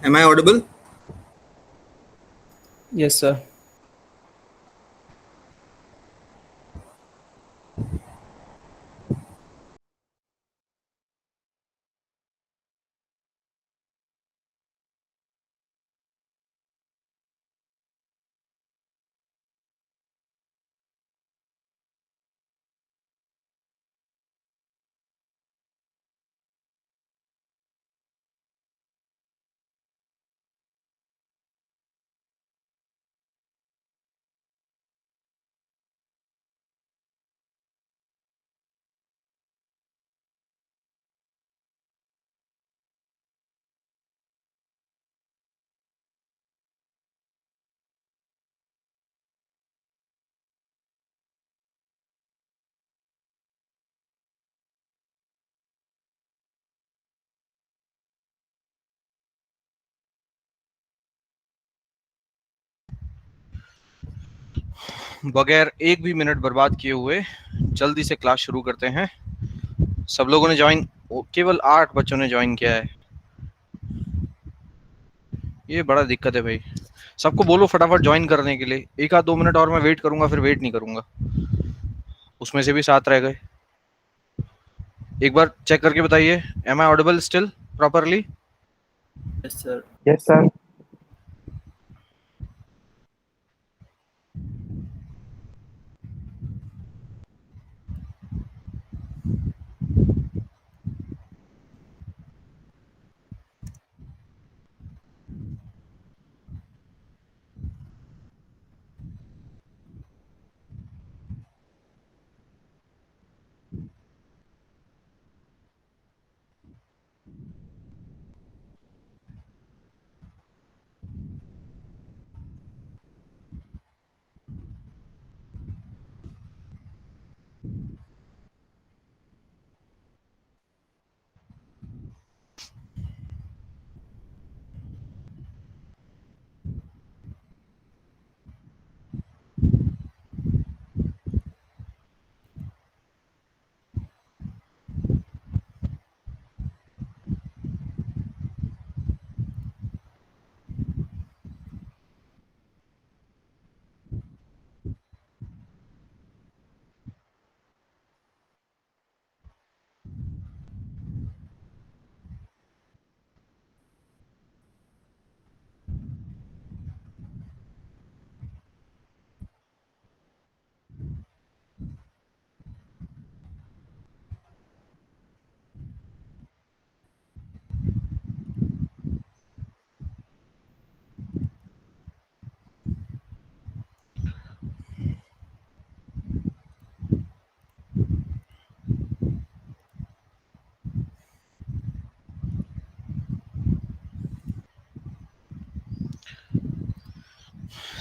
Am I audible? Yes, sir. बगैर एक भी मिनट बर्बाद किए हुए जल्दी से क्लास शुरू करते हैं। सब लोगों ने ज्वाइन, केवल 8 बच्चों ने ज्वाइन किया है। ये बड़ा दिक्कत है भाई। सबको बोलो फटाफट ज्वाइन करने के लिए। एक आध 2 मिनट और मैं वेट करूंगा, फिर वेट नहीं करूंगा। उसमें से भी 7 रह गए। एक बार चेक करके बताइए, am I audible still properly? Yes, sir. Yes, sir.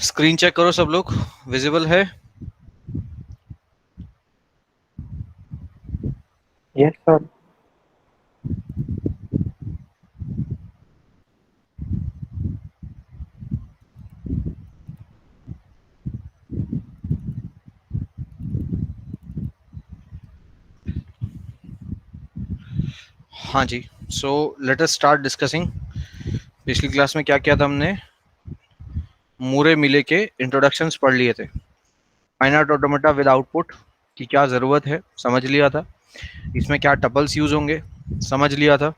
Screen check करो सब लोग, विजिबल है? Yes, sir. हाँ जी। So let us start discussing. पिछली क्लास में क्या किया था हमने? मूरे मिले के इंट्रोडक्शंस पढ़ लिए थे। फाइनाइट ऑटोमेटा विद आउटपुट की क्या ज़रूरत है समझ लिया था। इसमें क्या टपल्स यूज होंगे समझ लिया था।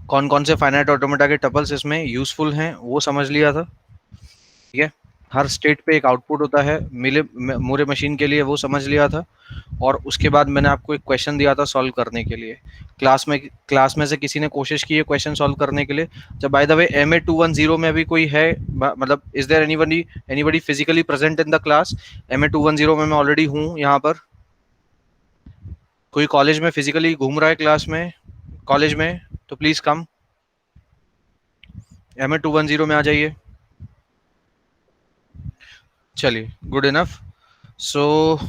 कौन कौन से फाइनाइट ऑटोमेटा के टपल्स इसमें यूजफुल हैं वो समझ लिया था। ठीक है। हर स्टेट पे एक आउटपुट होता है मिले मूरे मशीन के लिए, वो समझ लिया था। और उसके बाद मैंने आपको एक क्वेश्चन दिया था सॉल्व करने के लिए। क्लास में से किसी ने कोशिश की है क्वेश्चन सॉल्व करने के लिए? जब बाय द वे MA 210 में अभी कोई है, मतलब is there anybody physically present in the class? MA 210 में मैं ऑलरेडी हूँ यहाँ पर। कोई कॉलेज में फिजिकली घूम रहा है क्लास में, कॉलेज में, तो प्लीज कम MA 210 में आ जाइए। चलिए, good enough. So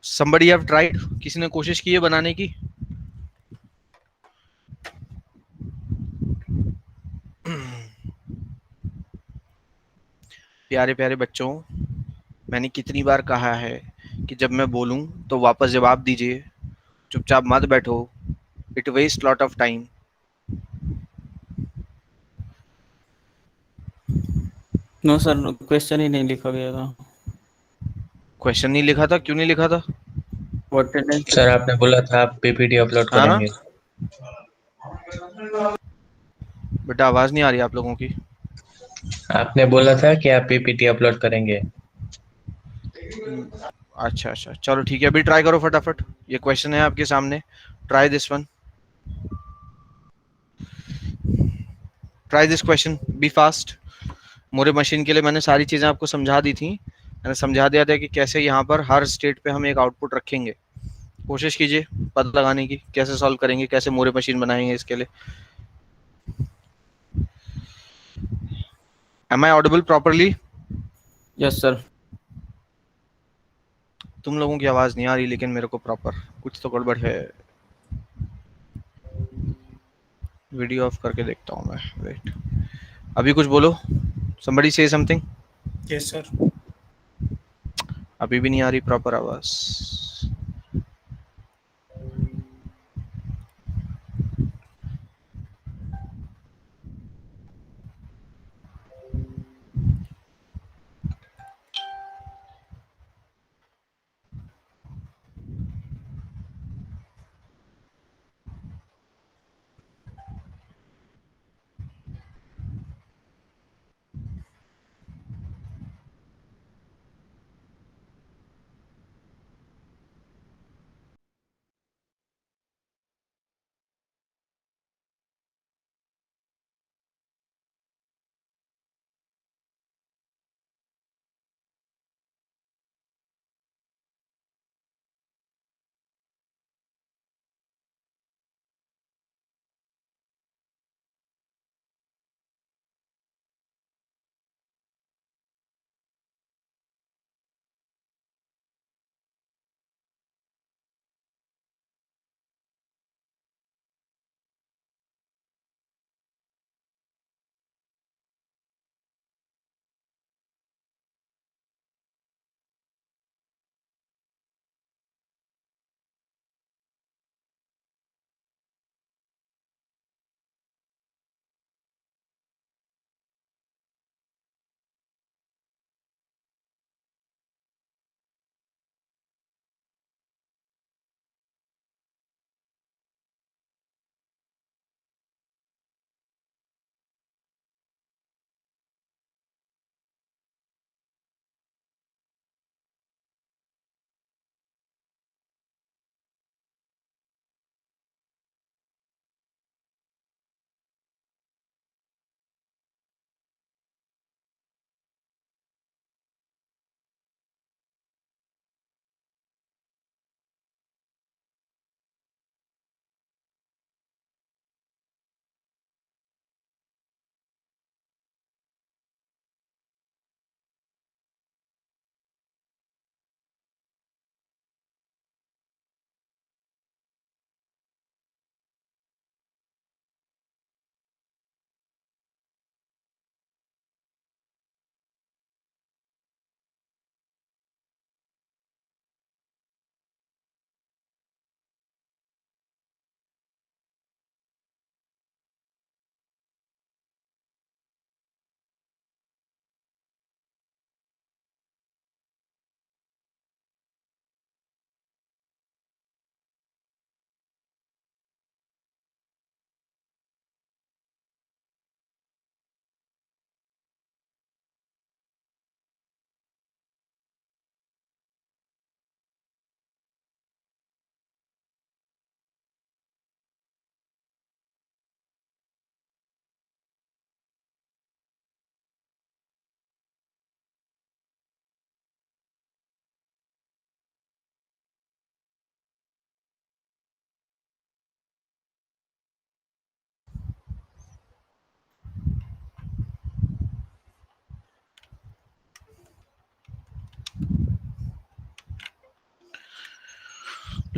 somebody have tried, किसी ने कोशिश की है बनाने की? प्यारे प्यारे बच्चों, मैंने कितनी बार कहा है कि जब मैं बोलूं तो वापस जवाब दीजिए, चुपचाप मत बैठो। It waste lot of time. No sir, question ही नहीं लिखा गया था। क्वेश्चन नहीं लिखा था? क्यों नहीं लिखा था? वो अटेंडेंस। सर आपने बोला था आप पीपीटी अपलोड हाँ करेंगे। बेटा, आवाज नहीं आ रही आप लोगों की। आपने बोला था कि आप पीपीटी अपलोड करेंगे। अच्छा अच्छा, चलो ठीक है, अभी ट्राई करो फटाफट। ये क्वेश्चन है आपके सामने, try this one, try this question, be fast. Moore machine के लिए मैंने सारी चीजें आपको समझा दी थी, मैंने समझा दिया था कि कैसे यहाँ पर हर स्टेट पे हम एक आउटपुट रखेंगे। कोशिश कीजिए पता लगाने की, कैसे सॉल्व करेंगे, कैसे मोरे मशीन बनाएंगे इसके लिए। Am I audible properly? Yes sir. तुम लोगों की आवाज नहीं आ रही लेकिन मेरे को प्रॉपर, कुछ तो गड़बड़ है। वीडियो ऑफ करके देखता हूँ मैं, वेट। अभी कुछ बोलो, somebody say something। Yes sir. अभी भी नहीं आ रही प्रॉपर आवाज।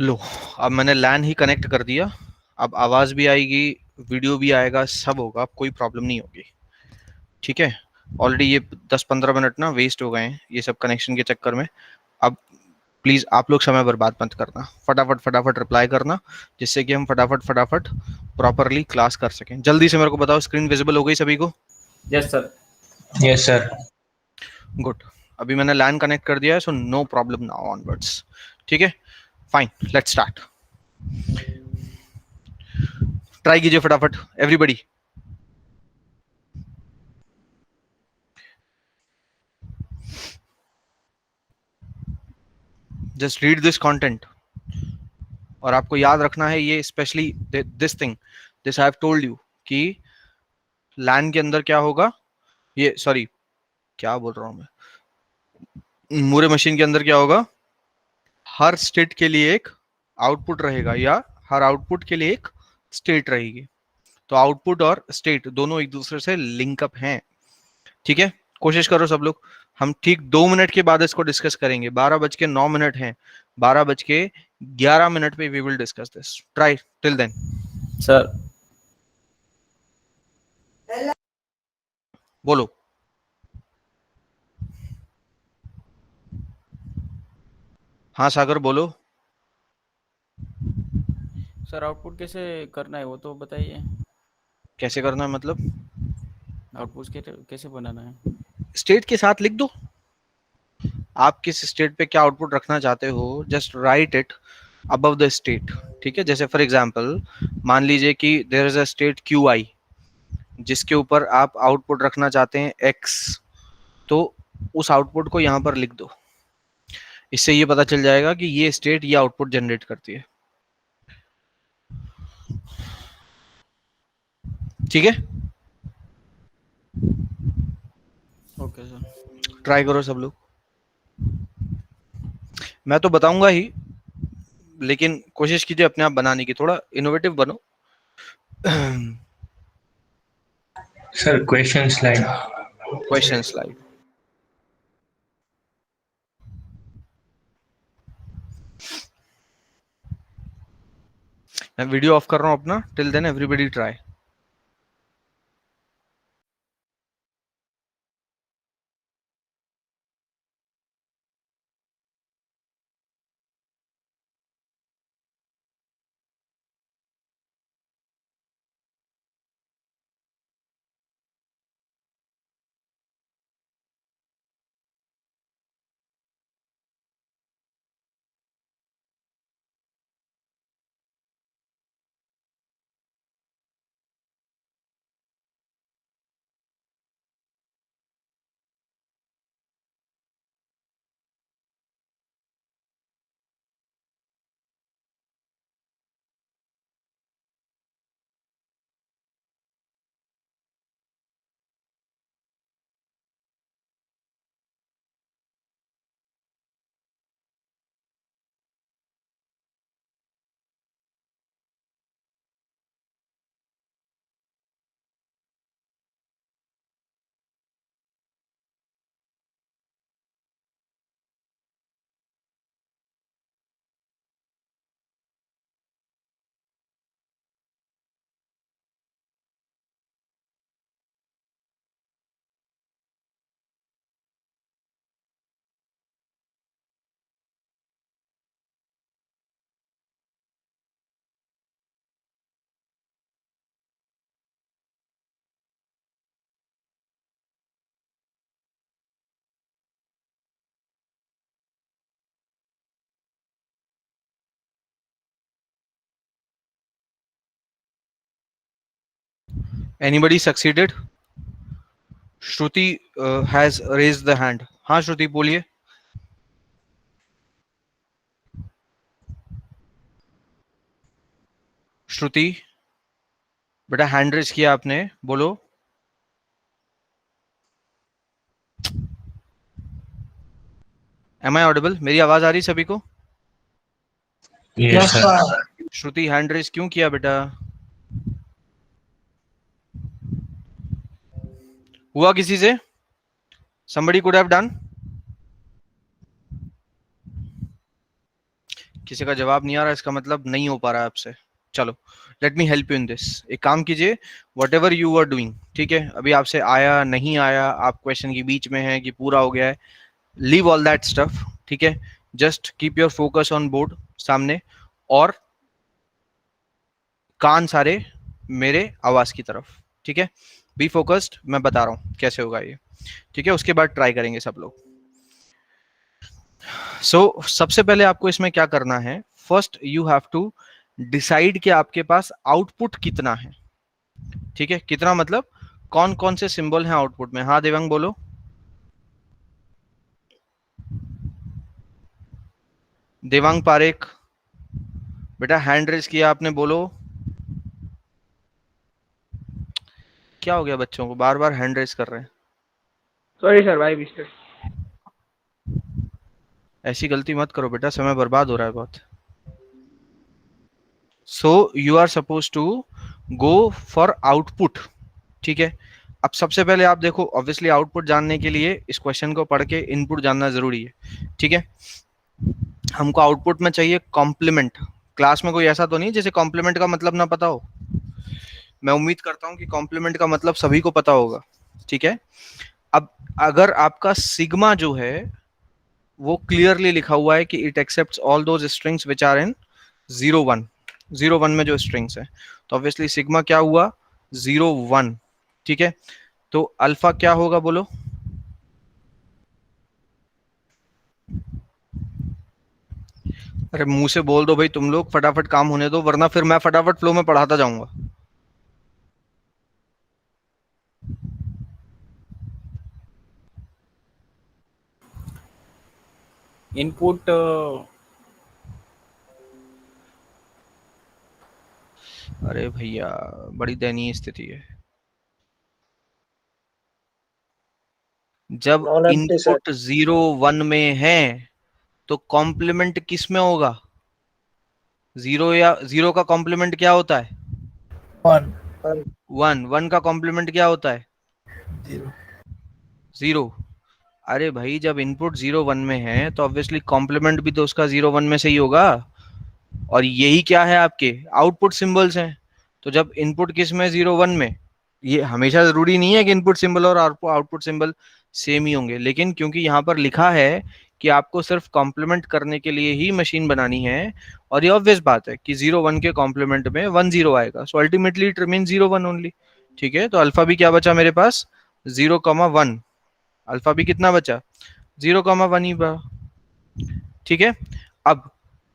लो, अब मैंने लैन ही कनेक्ट कर दिया, अब आवाज भी आएगी, वीडियो भी आएगा, सब होगा, कोई प्रॉब्लम नहीं होगी। ठीक है, ऑलरेडी ये 10-15 मिनट ना वेस्ट हो गए हैं ये सब कनेक्शन के चक्कर में। अब प्लीज आप लोग समय बर्बाद मत करना, फटाफट फटाफट रिप्लाई करना, जिससे कि हम फटाफट फटाफट प्रॉपरली क्लास कर सकें। जल्दी से मेरे को बताओ, स्क्रीन विजिबल हो गई सभी को? Yes sir. Yes sir. Good, अभी मैंने लैन कनेक्ट कर दिया है, so no problem now onwards. ठीक है, फाइन, लेट्स स्टार्ट। ट्राई कीजिए फटाफट everybody. Just read this content, और आपको याद रखना है ये specially this thing, this I have told you कि लैन के अंदर क्या होगा, ये सॉरी क्या बोल रहा हूं मैं, मूरे मशीन के अंदर क्या होगा, हर स्टेट के लिए एक आउटपुट रहेगा या हर आउटपुट के लिए एक स्टेट रहेगी। तो आउटपुट और स्टेट दोनों एक दूसरे से लिंकअप हैं। ठीक है, कोशिश करो सब लोग। हम ठीक 2 मिनट के बाद इसको डिस्कस करेंगे। 12:09 हैं, 12:11 पे we will discuss this. Try till then. Sir बोलो। हाँ सागर बोलो। सर आउटपुट कैसे करना है वो तो बताइए। कैसे करना है मतलब? आउटपुट कैसे बनाना है? स्टेट के साथ लिख दो, आप किस स्टेट पे क्या आउटपुट रखना चाहते हो, just write it above the state. ठीक है, जैसे फॉर एग्जांपल मान लीजिए कि there is a state Q I जिसके ऊपर आप आउटपुट रखना चाहते हैं एक्स, तो उस आउटपुट को यहाँ पर लिख दो। इससे ये पता चल जाएगा कि ये स्टेट ये आउटपुट जनरेट करती है। ठीक है, ओके सर। ट्राई करो सब लोग। मैं तो बताऊंगा ही, लेकिन कोशिश कीजिए अपने आप बनाने की, थोड़ा इनोवेटिव बनो। Sir question slide. Question slide. मैं वीडियो ऑफ कर रहा हूं अपना, till then everybody try. Anybody succeeded? Shruti has raised the hand. हाँ श्रुति बोलिए। श्रुति बेटा हैंड रेज किया आपने, बोलो। Am I audible? मेरी आवाज आ रही सभी को? Yes sir. Shruti hand raise क्यों किया बेटा? हुआ किसी से? somebody could have done? किसी का जवाब नहीं आ रहा, इसका मतलब नहीं हो पा रहा है आपसे। चलो let me help you in this. एक काम कीजिए, whatever you are doing, ठीक है, अभी आपसे आया नहीं आया, आप क्वेश्चन के बीच में है कि पूरा हो गया है, लीव ऑल दैट स्टफ। ठीक है, just keep your focus on board सामने, और कान सारे मेरे आवाज की तरफ। ठीक है, बी फोकस्ड, मैं बता रहा हूं कैसे होगा ये। ठीक है, उसके बाद ट्राई करेंगे सब लोग। सबसे पहले आपको इसमें क्या करना है, first you have to decide कि आपके पास आउटपुट कितना है। ठीक है, कितना मतलब कौन कौन से सिंबल हैं आउटपुट में। हाँ देवांग बोलो। देवांग पारेख बेटा हैंड रेज किया आपने, बोलो। क्या हो गया बच्चों को, बार बार हैंड रेज कर रहे हैं। सॉरी सर, भाई मिस्टेक। ऐसी गलती मत करो बेटा, समय बर्बाद हो रहा है बहुत। So you are suppose to go for output. ठीक है, अब सबसे पहले आप देखो, ऑब्वियसली आउटपुट जानने के लिए इस क्वेश्चन को पढ़ के इनपुट जानना जरूरी है। ठीक है, हमको आउटपुट में चाहिए कॉम्प्लीमेंट। क्लास में कोई ऐसा तो नहीं जैसे कॉम्प्लीमेंट का मतलब ना पता हो। मैं उम्मीद करता हूं कि कॉम्प्लीमेंट का मतलब सभी को पता होगा। ठीक है, अब अगर आपका सिग्मा जो है वो क्लियरली लिखा हुआ है कि it accepts all those strings which are in 0 1, 0 1 में जो स्ट्रिंग्स है, तो ऑब्वियसली सिग्मा क्या हुआ 0 1। ठीक है, तो अल्फा क्या होगा बोलो। अरे मुंह से बोल दो भाई तुम लोग, फटाफट काम होने दो, वरना फिर मैं फटाफट फ्लो में पढ़ाता जाऊंगा। इनपुट अरे भैया बड़ी दयनीय स्थिति है। जब नॉन एम्प्टी सर। इनपुट 0 1 में है तो कॉम्प्लीमेंट किस में होगा। 0 या 0 का कॉम्प्लीमेंट क्या होता है 1 1, 1 का कॉम्प्लीमेंट क्या होता है 0। 0। अरे भाई जब इनपुट 0 1 में है तो ऑब्वियसली कॉम्प्लीमेंट भी तो उसका 0 1 में से ही होगा, और यही क्या है आपके आउटपुट सिंबल्स हैं। तो जब इनपुट किस में 0 1 में, ये हमेशा जरूरी नहीं है कि इनपुट सिंबल और आउटपुट सिंबल सेम ही होंगे, लेकिन क्योंकि यहाँ पर लिखा है कि आपको सिर्फ कॉम्प्लीमेंट करने के लिए ही मशीन बनानी है, और ये ऑब्वियस बात है कि 0 1 के कॉम्प्लीमेंट में 1 0 आएगा, so ultimately it remain 0 1 only. ठीक है, तो अल्फा भी क्या बचा मेरे पास 0 1। अल्फा भी कितना बचा 0 1 ही बचा। ठीक है, अब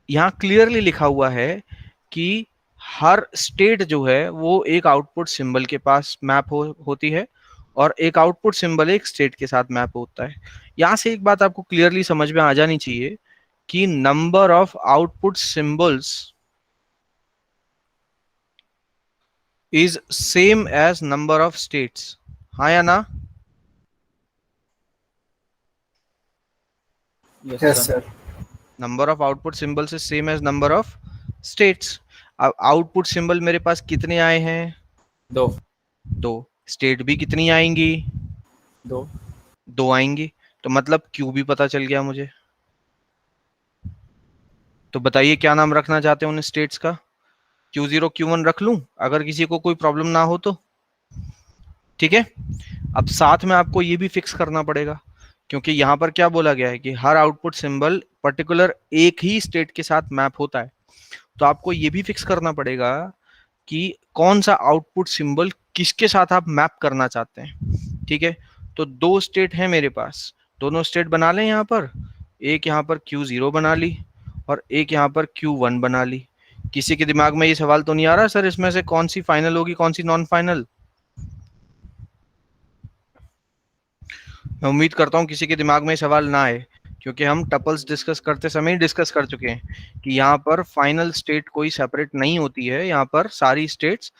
यहाँ क्लियरली लिखा हुआ है कि हर स्टेट जो है वो एक आउटपुट सिंबल के पास मैप होती है, और एक आउटपुट सिंबल एक स्टेट के साथ मैप होता है। यहाँ से एक बात आपको क्लियरली समझ में आ जानी चाहिए कि number of output symbols is same as number of states. हाँ या ना। Yes sir. Number of output symbols is same as number of states. अब आउटपुट सिंबल मेरे पास कितने आए हैं 2 2। स्टेट भी कितनी आएंगी 2 2 आएंगी। तो मतलब क्यू भी पता चल गया मुझे। तो बताइए क्या नाम रखना चाहते हैं उन स्टेट्स का। Q0 Q1 रख लूं अगर किसी को कोई प्रॉब्लम ना हो तो। ठीक है, अब साथ में आपको ये भी फिक्स करना पड़ेगा, क्योंकि यहाँ पर क्या बोला गया है कि हर आउटपुट सिंबल पर्टिकुलर एक ही स्टेट के साथ मैप होता है। तो आपको ये भी फिक्स करना पड़ेगा कि कौन सा आउटपुट सिंबल किसके साथ आप मैप करना चाहते हैं। ठीक है, तो 2 स्टेट है मेरे पास, दोनों स्टेट बना लें यहाँ पर। एक यहाँ पर Q0 बना ली और एक यहाँ पर Q1 बना ली। किसी के दिमाग में ये सवाल तो नहीं आ रहा सर इसमें से कौन सी फाइनल होगी कौन सी नॉन फाइनल। मैं उम्मीद करता हूँ किसी के दिमाग में सवाल ना आए, क्योंकि हम टपल्स डिस्कस करते समय ही डिस्कस कर चुके हैं कि यहाँ पर फाइनल स्टेट कोई सेपरेट नहीं होती है, यहाँ पर सारी स्टेट्स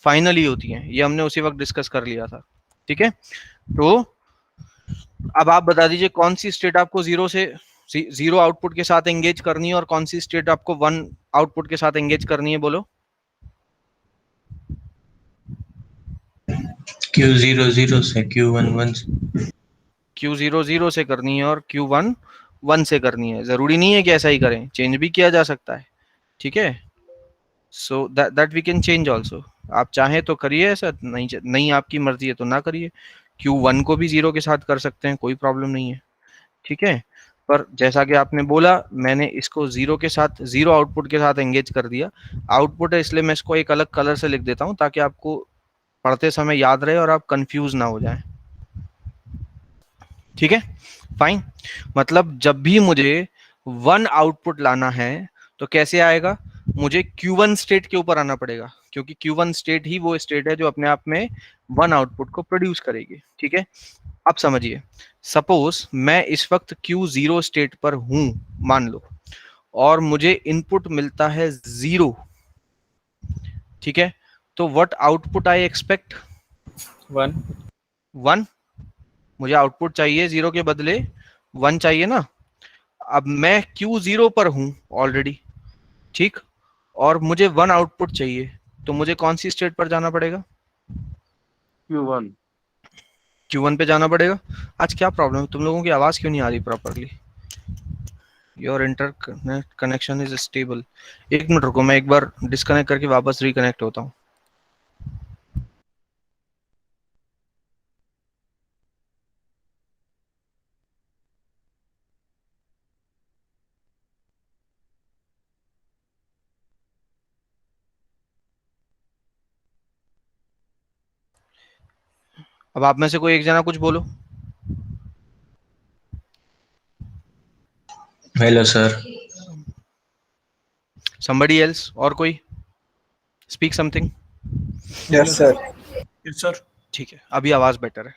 फाइनल ही होती हैं। ये हमने उसी वक्त डिस्कस कर लिया था। ठीक है, तो अब आप बता दीजिए कौन सी स्टेट आपको 0 आउटपुट के साथ एंगेज करनी है और कौन सी स्टेट आपको 1 आउटपुट के साथ एंगेज करनी है, बोलो। Q0 0 से Q1 1 से। Q0 0 से करनी है और Q1 1 से करनी है। जरूरी नहीं है कि ऐसा ही करें, चेंज भी किया जा सकता है। ठीक है, so that we can change also. आप चाहें तो करिए ऐसा, नहीं आपकी मर्जी है तो ना करिए। Q1 को भी 0 के साथ कर सकते हैं, कोई प्रॉब्लम नहीं है। ठीक है, पर जैसा कि आपने बोला मैंने इसको 0 के साथ 0 आउटपुट के साथ एंगेज कर दिया। आउटपुट है इसलिए मैं इसको एक अलग कलर से लिख देता हूँ ताकि आपको पढ़ते समय याद रहे और आप कंफ्यूज ना हो जाएं। ठीक है, फाइन। मतलब जब भी मुझे वन आउटपुट लाना है तो कैसे आएगा, मुझे Q1 स्टेट के ऊपर आना पड़ेगा, क्योंकि Q1 स्टेट ही वो स्टेट है जो अपने आप में वन आउटपुट को प्रोड्यूस करेगी। ठीक है, अब समझिए, सपोज मैं इस वक्त Q0 स्टेट पर हूं मान लो, और मुझे इनपुट मिलता है 0। ठीक है, तो व्हाट आउटपुट आई एक्सपेक्ट, 1। 1। मुझे आउटपुट चाहिए 0 के बदले 1 चाहिए ना। अब मैं Q0 पर हूं ऑलरेडी, ठीक, और मुझे 1 आउटपुट चाहिए, तो मुझे कौन सी स्टेट पर जाना पड़ेगा, Q1। Q1 पे जाना पड़ेगा। आज क्या प्रॉब्लम है, तुम लोगों की आवाज क्यों नहीं आ रही properly, your internet connection is stable. एक मिनट रुको, मैं एक बार डिस्कनेक्ट करके वापस रिकनेक्ट होता हूँ। अब आप में से कोई एक जना कुछ बोलो। Hello sir. somebody else, और कोई speak something. Yes, sir. Yes, sir. ठीक है, अभी आवाज बेटर है।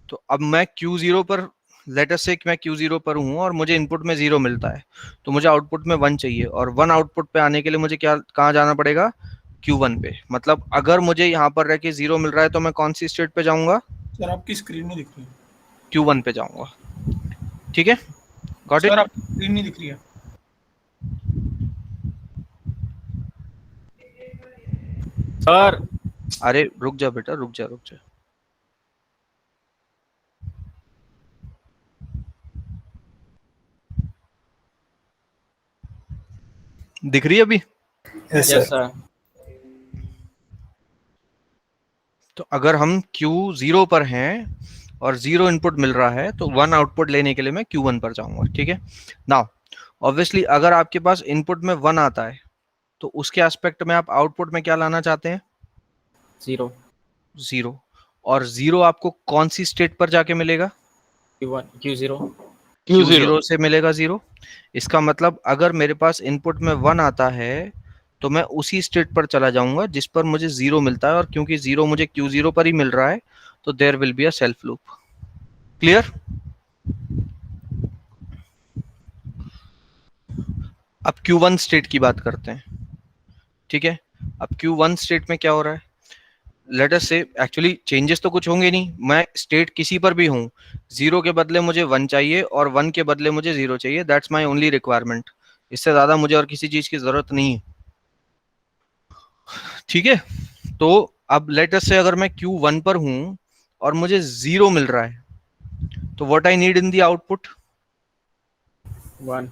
तो अब मैं Q0 पर, लेट अस से मैं Q0 पर हूं और मुझे इनपुट में 0 मिलता है, तो मुझे आउटपुट में 1 चाहिए, और 1 आउटपुट पे आने के लिए मुझे क्या, कहाँ जाना पड़ेगा, Q1 पे। मतलब अगर मुझे यहाँ पर रह के 0 मिल रहा है तो मैं कौन सी स्टेट पे जाऊंगा, सर आपकी स्क्रीन नहीं दिख रही है। Q1 पे जाऊंगा। ठीक है, गॉट इट। सर आपकी स्क्रीन नहीं दिख रही है। सर अरे रुक जा बेटा, रुक जा रुक जा। दिख रही है अभी। Yes, yes sir. सर। तो अगर हम Q0 पर हैं और 0 इनपुट मिल रहा है तो 1 आउटपुट लेने के लिए मैं Q1 पर जाऊंगा। ठीक है, नाउ ऑब्वियसली अगर आपके पास इनपुट में 1 आता है तो उसके एस्पेक्ट में आप आउटपुट में क्या लाना चाहते हैं, 0। 0। और 0 आपको कौन सी स्टेट पर जाके मिलेगा, Q0। Q0 से मिलेगा 0। इसका मतलब अगर मेरे पास इनपुट में 1 आता है तो मैं उसी स्टेट पर चला जाऊंगा जिस पर मुझे 0 मिलता है, और क्योंकि 0 मुझे Q0 पर ही मिल रहा है तो there will be a self loop. Clear. अब Q1 स्टेट की बात करते हैं। ठीक है, अब Q1 स्टेट में क्या हो रहा है, लेट अस से, एक्चुअली चेंजेस तो कुछ होंगे नहीं, मैं स्टेट किसी पर भी हूं, 0 के बदले मुझे 1 चाहिए और 1 के बदले मुझे 0 चाहिए, दैट्स माय ओनली रिक्वायरमेंट। इससे ज्यादा मुझे और किसी चीज की जरूरत नहीं है। ठीक है, तो अब लेट अस से अगर मैं Q1 पर हूं और मुझे 0 मिल रहा है तो what I need in the output, 1।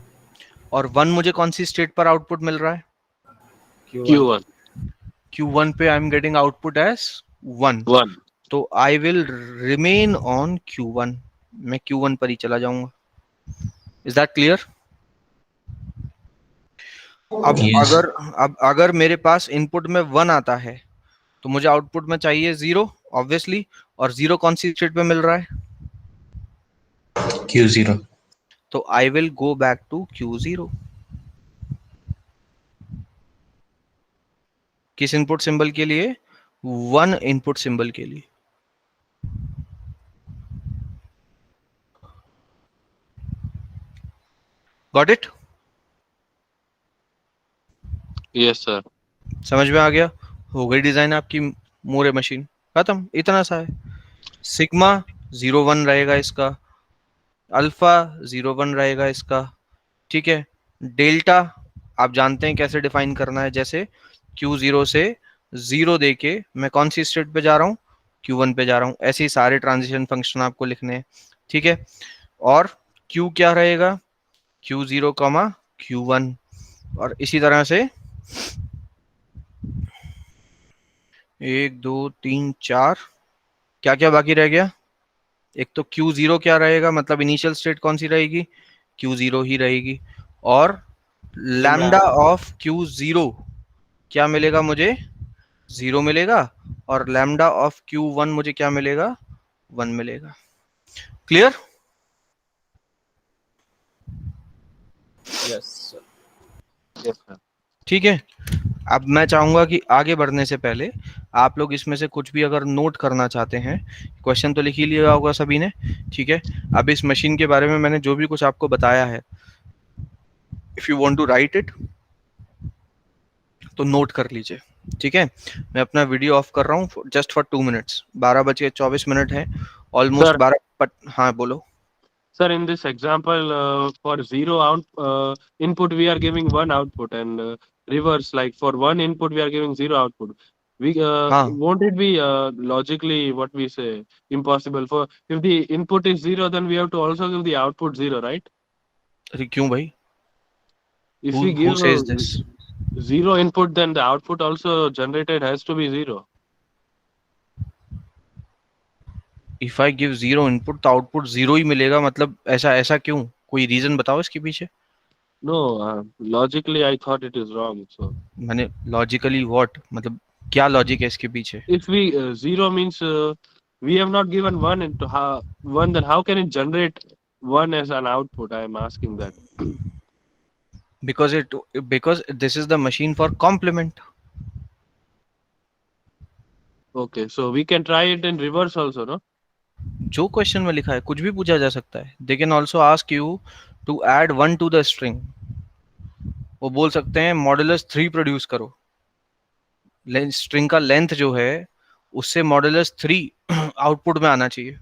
और 1 मुझे कौन सी स्टेट पर आउटपुट मिल रहा है, Q1। Q1 पे I am getting output as 1। तो I will remain on Q1, मैं Q1 पर ही चला जाऊंगा। Is that clear. अब Yes. अगर मेरे पास इनपुट में 1 आता है तो मुझे आउटपुट में चाहिए 0 ऑब्वियसली, और 0 कौन सी स्टेट पे मिल रहा है, Q0. तो I will go back to Q0। किस इनपुट सिंबल के लिए, 1 इनपुट सिंबल के लिए। Got it. Yes sir. समझ में आ गया, हो गई डिजाइन आपकी मोरे मशीन, खत्म, इतना सा है। सिग्मा 0 1 रहेगा इसका, अल्फा 0 1 रहेगा इसका। ठीक है, डेल्टा आप जानते हैं कैसे डिफाइन करना है, जैसे Q0 से 0 देके मैं कौन सी स्टेट पे जा रहा हूँ, Q1 पे जा रहा हूँ। ऐसे ही सारे ट्रांजिशन फंक्शन आपको लिखने हैं। ठीक है, और Q क्या रहेगा, Q0 Q1, और इसी तरह से 1 2 3 4, क्या क्या बाकी रह गया। एक तो Q0 क्या रहेगा, मतलब इनिशियल स्टेट कौन सी रहेगी, Q0 ही रहेगी। और लैम्डा ऑफ Q0 क्या मिलेगा मुझे, 0 मिलेगा, और लैम्डा ऑफ Q1 मुझे क्या मिलेगा, 1 मिलेगा। Clear? Yes sir. Yes, sir. ठीक है, अब मैं चाहूंगा कि आगे बढ़ने से पहले आप लोग इसमें से कुछ भी अगर नोट करना चाहते हैं, क्वेश्चन तो लिख ही लिया होगा सभी ने, ठीक है। अब इस मशीन के बारे में मैंने जो भी कुछ आपको बताया है, if you want to write it तो नोट कर लीजिए, ठीक है। मैं अपना वीडियो ऑफ कर रहा हूँ जस्ट फॉर 2 मिनट्स। 12:24 है, ऑलमोस्ट Sir. 12। हाँ बोलो। Sir, in this example, for zero input, we are giving one output, and reverse, like for one input, we are giving zero output. हाँ, Won't it be logically what we say impossible? For if the input is zero, then we have to also give the output zero, right? अरे क्यों भाई? If Who we give says this? zero input, then the output also generated has to be zero. If I give zero input तो output zero ही मिलेगा, मतलब ऐसा ऐसा क्यों? कोई रीजन बताओ इसके पीछे। No, logically, I thought it is wrong. So मैंने लॉजिकली व्हाट, मतलब क्या लॉजिक है इसके पीछे? if we zero means we have not given one into one, then how can it generate one as an output? I am asking that. Because this is the machine for complement. Okay, so we can try it in reverse also, no? जो question में लिखा है कुछ भी पूछा जा सकता है। They can also ask you to add 1 to the string. वो बोल सकते हैं मॉडुलस 3 प्रोड्यूस करो। स्ट्रिंग का लेंथ जो है उससे मॉडुलस 3 आउटपुट में आना चाहिए,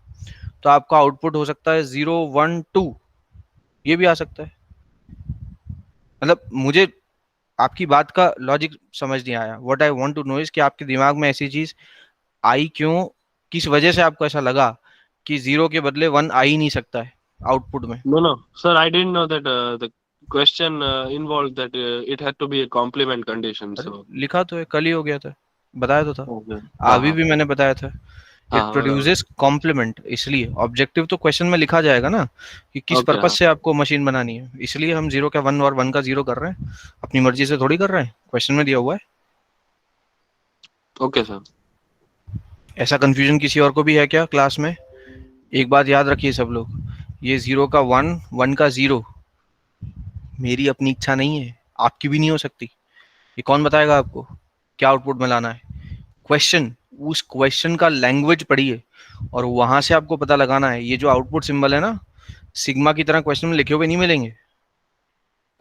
तो आपका आउटपुट हो सकता है 0 1 2, ये भी आ सकता है। मतलब मुझे आपकी बात का लॉजिक समझ नहीं आया। What I want to know is कि आपके दिमाग में ऐसी चीज आई क्यों, किस वजह से आपको ऐसा लगा कि 0 के बदले 1 आ ही नहीं सकता है आउटपुट में। No, no, sir, I didn't know that the question involved that it had to be a complement condition. अरे So लिखा तो है, कल ही हो गया था, बताया तो था। okay. अभी भी मैंने बताया था इट हाँ, प्रोड्यूसेस कॉम्प्लीमेंट। इसलिए ऑब्जेक्टिव तो क्वेश्चन में लिखा जाएगा ना कि किस Okay, पर्पस हाँ। से आपको मशीन बनानी है। इसलिए हम 0 का 1 और 1 का 0 कर रहे हैं, अपनी मर्जी से थोड़ी कर रहे हैं, क्वेश्चन में दिया हुआ है। Okay, sir. ऐसा कंफ्यूजन किसी और को भी है क्या क्लास में? एक बात याद रखिए सब लोग, ये 0 का 1 1 का 0 मेरी अपनी इच्छा नहीं है, आपकी भी नहीं हो सकती। ये कौन बताएगा आपको क्या आउटपुट में लाना है? क्वेश्चन, उस क्वेश्चन का लैंग्वेज पढ़िए और वहां से आपको पता लगाना है। ये जो आउटपुट सिंबल है ना, सिग्मा की तरह क्वेश्चन में लिखे हुए नहीं मिलेंगे।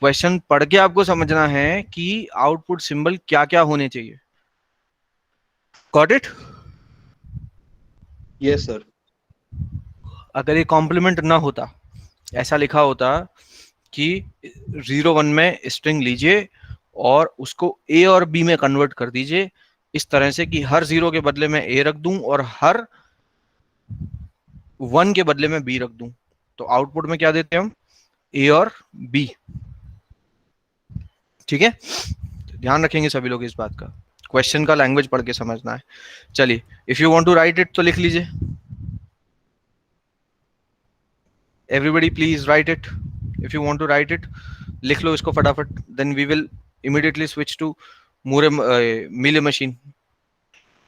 क्वेश्चन पढ़ के आपको समझना है कि आउटपुट सिंबल क्या क्या होने चाहिए। Got it? Yes, sir. अगर ये कॉम्प्लीमेंट ना होता, ऐसा लिखा होता कि 0 1 में स्ट्रिंग लीजिए और उसको ए और बी में कन्वर्ट कर दीजिए इस तरह से कि हर 0 के बदले में ए रख दूं और हर 1 के बदले में बी रख दूं, तो आउटपुट में क्या देते हैं हम? ए और बी। ठीक है, ध्यान रखेंगे सभी लोग इस बात का। क्वेश्चन का लैंग्वेज पढ़ के समझना है। चलिए, if you want to write it तो लिख लीजिए। Everybody please write it. If you want to write it लिख लो इसको फटाफट, then we will immediately switch to Mealy machine.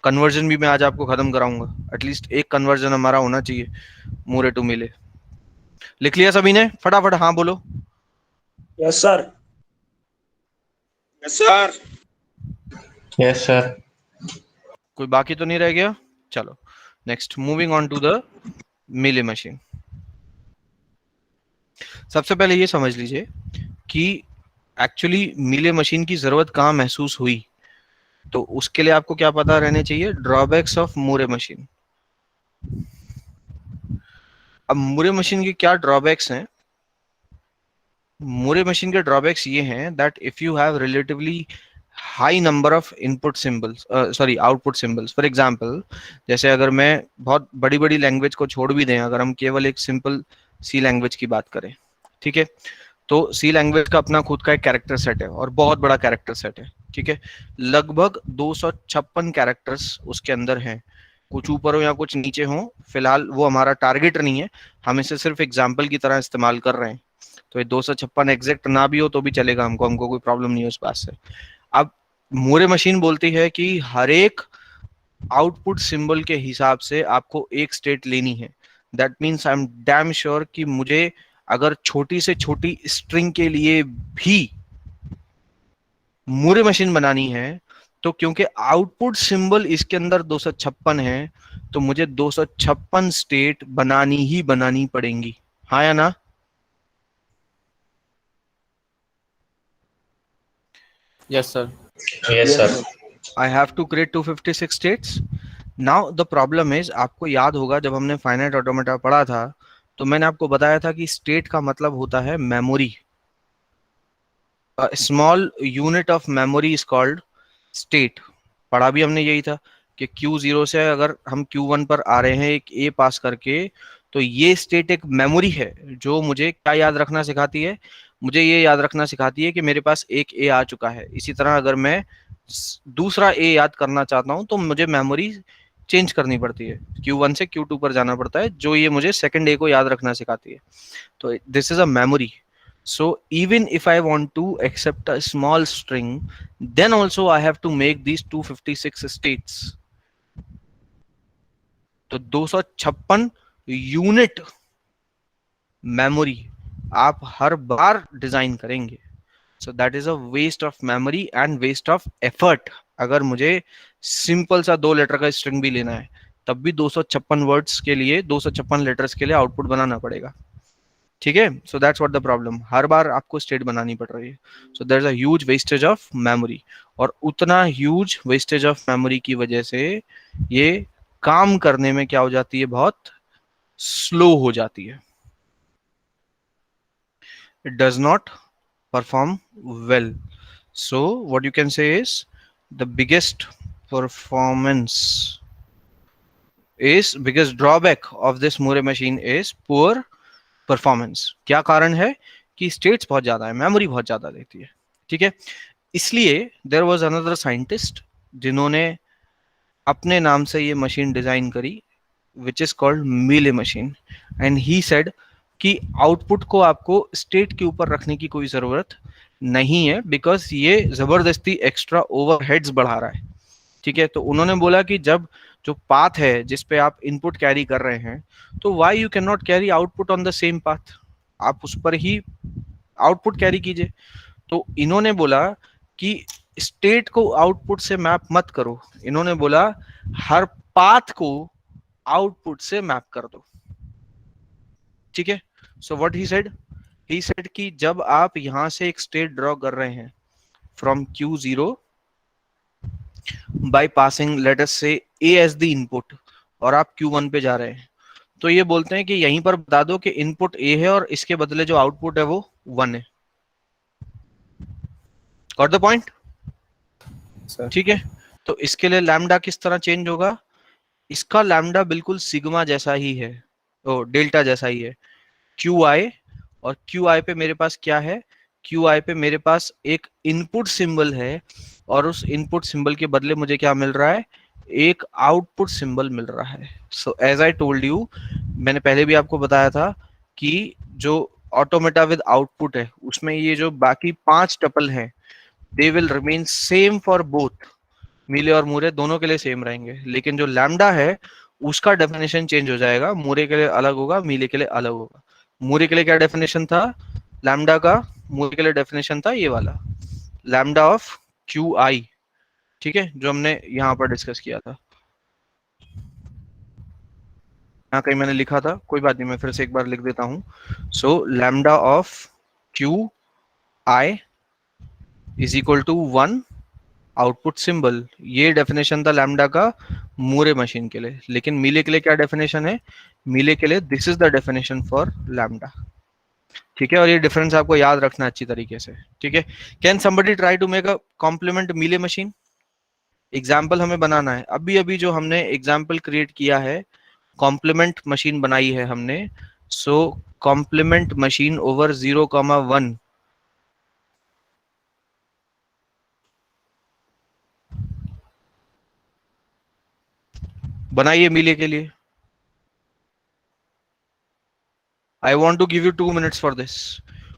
Conversion भी मैं आज आपको खत्म कराऊंगा, एटलीस्ट एक कन्वर्जन हमारा होना चाहिए मूरे टू मिले। लिख लिया सभी ने? फटाफट हाँ बोलो। Yes, sir. Yes, sir. Yes sir. कोई बाकी तो नहीं रह गया? चलो next, moving on to the Mealy machine. सबसे पहले ये समझ लीजिए कि एक्चुअली मिले मशीन की जरूरत कहाँ महसूस हुई, तो उसके लिए आपको क्या पता रहने चाहिए? Drawbacks of Moore machine. अब मूरे मशीन के क्या ड्रॉबैक्स हैं? मूरे मशीन के ड्रॉबैक्स ये हैं that if you have relatively high number of input symbols, sorry output symbols. For example, जैसे अगर मैं बहुत बड़ी बड़ी लैंग्वेज को छोड़ भी दें, अगर हम केवल एक सिंपल सी लैंग्वेज की बात करें, ठीक है, तो सी लैंग्वेज का अपना खुद का एक कैरेक्टर सेट है और बहुत बड़ा कैरेक्टर सेट है। ठीक है, लगभग 256 कैरेक्टर्स उसके अंदर हैं, कुछ ऊपर हो या कुछ नीचे हो। फिलहाल वो हमारा टारगेट नहीं है, हम इसे सिर्फ एग्जाम्पल की तरह इस्तेमाल कर रहे हैं। तो ये 256 एग्जैक्ट ना भी हो तो भी चलेगा, हमको कोई प्रॉब्लम नहीं है उस बात से। अब मूरे मशीन बोलती है कि हर एक आउटपुट सिंबल के हिसाब से आपको एक स्टेट लेनी है। That means I am damn sure कि मुझे अगर छोटी से छोटी स्ट्रिंग के लिए भी मूरे मशीन बनानी है, तो क्योंकि आउटपुट सिंबल इसके अंदर 256 है, तो मुझे 256 स्टेट बनानी ही बनानी पड़ेंगी, हाँ या ना? Yes sir. Yes sir. I have to create 256 states. Now the problem is, आपको याद होगा जब हमने फाइनाइट ऑटोमेटा पढ़ा था, तो मैंने आपको बताया था कि स्टेट का मतलब होता है memory. Small unit of memory is called state. पढ़ा भी हमने यही था कि Q0 से अगर हम Q1 पर आ रहे हैं एक A पास करके, तो ये स्टेट एक मेमोरी है जो मुझे क्या याद रखना सिखाती है? मुझे ये याद रखना सिखाती है कि मेरे पास एक A आ चुका है. इसी तरह अगर मैं दूसरा A याद करना चाहता हूं तो मुझे मेमोरी चेंज करनी पड़ती है, Q1 से Q2 पर जाना पड़ता है, जो ये मुझे सेकंड A को याद रखना सिखाती है. तो this is a memory. So even if I want to accept a small string, then also I have to make these 256 states. तो 256 यूनिट मेमोरी आप हर बार डिजाइन करेंगे. So that is a waste of memory and waste of effort. अगर मुझे simple सा 2 letter का string भी लेना है, तब भी 256 वर्ड्स के लिए, 256 लेटर्स के लिए आउटपुट बनाना पड़ेगा. ठीक है? So that's what the problem. हर बार आपको स्टेट बनानी पड़ रही है. So there is a huge wastage of memory. और उतना ह्यूज वेस्टेज ऑफ मेमोरी की वजह से ये काम करने में क्या हो जाती है? बहुत स्लो हो जाती है. It does not perform well. So what you can say is the biggest biggest drawback of this Moore machine is poor performance. क्या कारण है? कि स्टेट्स बहुत ज्यादा है, मेमोरी बहुत ज्यादा देती है. ठीक है? इसलिए देयर वाज अनदर साइंटिस्ट जिन्होंने अपने नाम से ये मशीन डिजाइन करी, which is called Mealy machine. And he said कि आउटपुट को आपको स्टेट के ऊपर रखने की कोई जरूरत नहीं है, बिकॉज ये जबरदस्ती एक्स्ट्रा ओवरहेड्स बढ़ा रहा है. ठीक है? तो उन्होंने बोला कि जब जो पाथ है जिस पे आप इनपुट कैरी कर रहे हैं, तो why you can not carry output on the same path? आप उस पर ही आउटपुट कैरी कीजिए. तो इन्होंने बोला कि स्टेट को आउटपुट से मैप मत करो. इन्होंने बोला हर पाथ को आउटपुट से मैप कर दो. ठीक है? सो व्हाट ही सेड कि जब आप यहां से एक स्टेट ड्रॉ कर रहे हैं from Q0 by passing let us say A as the input, और आप Q1 पे जा रहे हैं, तो ये बोलते हैं कि यहीं पर बता दो कि इनपुट A है और इसके बदले जो आउटपुट है वो 1 है. Got the point? ठीक है? तो इसके लिए लैम्डा किस तरह चेंज होगा? इसका लैम्डा बिल्कुल सिग्मा जैसा ही है, डेल्टा जैसा ही है. QI, और QI पे मेरे पास क्या है? QI पे मेरे पास एक इनपुट सिंबल है, और उस इनपुट सिंबल के बदले मुझे क्या मिल रहा है? एक आउटपुट सिंबल मिल रहा है. So as I told you, मैंने पहले भी आपको बताया था कि जो ऑटोमेटा विद आउटपुट है, उसमें ये जो बाकी 5 टपल हैं, they will remain same for both. मीले और मूरे दोनों के लिए सेम रहेंगे, लेकिन जो लैम्डा है उसका डेफिनेशन चेंज हो जाएगा. मूरे के लिए अलग होगा, मीले के लिए अलग होगा. मूरे के लिए क्या डेफिनेशन था लैम्डा का? मूरे के लिए डेफिनेशन था ये वाला, लैम्डा ऑफ QI. ठीक है? जो हमने यहां पर डिस्कस किया था. यहाँ कहीं मैंने लिखा था, कोई बात नहीं, मैं फिर से एक बार लिख देता हूं. So lambda of QI is equal to 1 output symbol. ये डेफिनेशन था लैम्डा का मूरे मशीन के लिए. लेकिन मीले के लिए क्या डेफिनेशन है? मीले के लिए this is the definition for lambda. ठीक है? और ये डिफरेंस आपको याद रखना अच्छी तरीके से. ठीक है? Can somebody try to make a complement Mealy machine? Example हमें बनाना है. अभी जो हमने एग्जाम्पल क्रिएट किया है, कॉम्प्लीमेंट मशीन बनाई है हमने. So complement machine over 0,1. बनाइए मीले के लिए. I want to give you 2 minutes for this.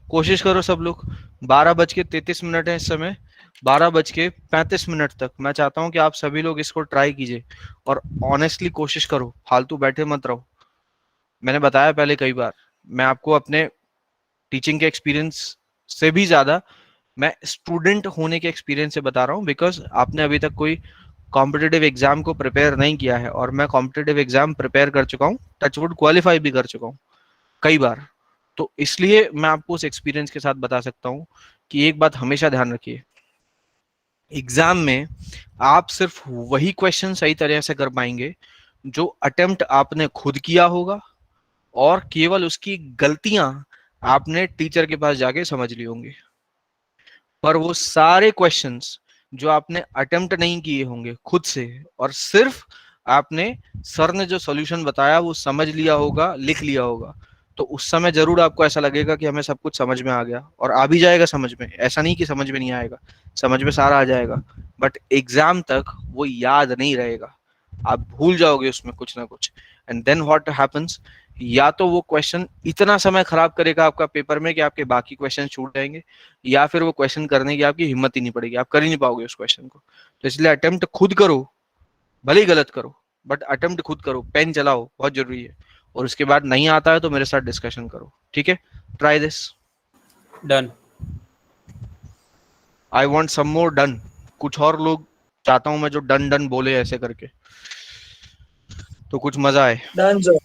कोशिश करो सब लोग. 12:33 है इस समय. 12:35 तक मैं चाहता हूं कि आप सभी लोग इसको ट्राई कीजिए और ऑनेस्टली कोशिश करो. फालतू बैठे मत रहो. मैंने बताया पहले कई बार, मैं आपको अपने टीचिंग के एक्सपीरियंस से भी ज्यादा मैं स्टूडेंट होने के एक्सपीरियंस से बता रहा हूँ, बिकॉज आपने अभी तक कोई कॉम्पिटेटिव एग्जाम को प्रिपेयर नहीं किया है, और मैं कॉम्पिटेटिव एग्जाम प्रिपेयर कर चुका हूँ, टचवुड क्वालिफाई भी कर चुका हूँ कई बार। तो इसलिए मैं आपको उस एक्सपीरियंस के साथ बता सकता हूँ कि एक बात हमेशा ध्यान रखिए, एग्जाम में आप सिर्फ वही क्वेश्चन सही तरह से कर पाएंगे जो अटेम्प्ट आपने खुद किया होगा, और केवल उसकी गलतियां आपने टीचर के पास जाके समझ ली होंगी। पर वो सारे क्वेश्चंस जो आपने अटेम्प्ट नहीं किए होंगे खुद से, और सिर्फ आपने सर ने जो सॉल्यूशन बताया वो समझ लिया होगा, लिख लिया होगा, तो उस समय जरूर आपको ऐसा लगेगा कि हमें सब कुछ समझ में आ गया, और आ भी जाएगा समझ में, ऐसा नहीं कि समझ में नहीं आएगा, समझ में सारा आ जाएगा, बट एग्जाम तक वो याद नहीं रहेगा, आप भूल जाओगे उसमें कुछ ना कुछ। एंड देन व्हाट हैपेंस, या तो वो क्वेश्चन इतना समय खराब करेगा आपका पेपर में कि आपके बाकी क्वेश्चन छूट जाएंगे, या फिर वो क्वेश्चन करने की आपकी हिम्मत ही नहीं पड़ेगी, आप कर ही नहीं पाओगे उस क्वेश्चन को। तो इसलिए अटेम्प्ट खुद करो, भले ही गलत करो, बट अटेम्प्ट खुद करो, पेन चलाओ, बहुत जरूरी है। और उसके बाद नहीं आता है तो मेरे साथ डिस्कशन करो, ठीक है? Try this. Done. I want some more done. कुछ और लोग चाहता हूं मैं जो डन डन बोले ऐसे करके, तो कुछ मजा आए। Done, sir.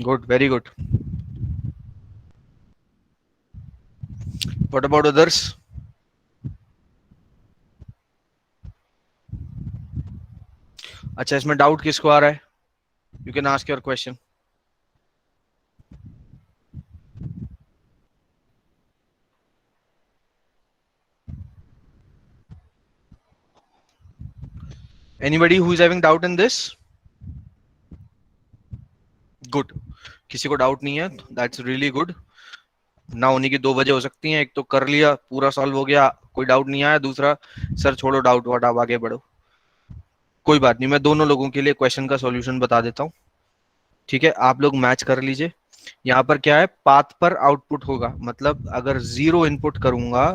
Good, very good. What about others? अच्छा, इसमें डाउट किसको आ रहा है? You can ask your question. Anybody who is having doubt in this? Good. किसी को डाउट नहीं है, दैट्स रियली गुड। ना होने की दो वजह हो सकती हैं, एक तो कर लिया पूरा सॉल्व हो गया, कोई डाउट नहीं आया, दूसरा सर छोड़ो डाउट वाट, आप आगे बढ़ो। कोई बात नहीं, मैं दोनों लोगों के लिए क्वेश्चन का सॉल्यूशन बता देता हूँ, ठीक है? आप लोग मैच कर लीजिए। यहाँ पर क्या है, पाथ पर आउटपुट होगा, मतलब अगर 0 इनपुट करूंगा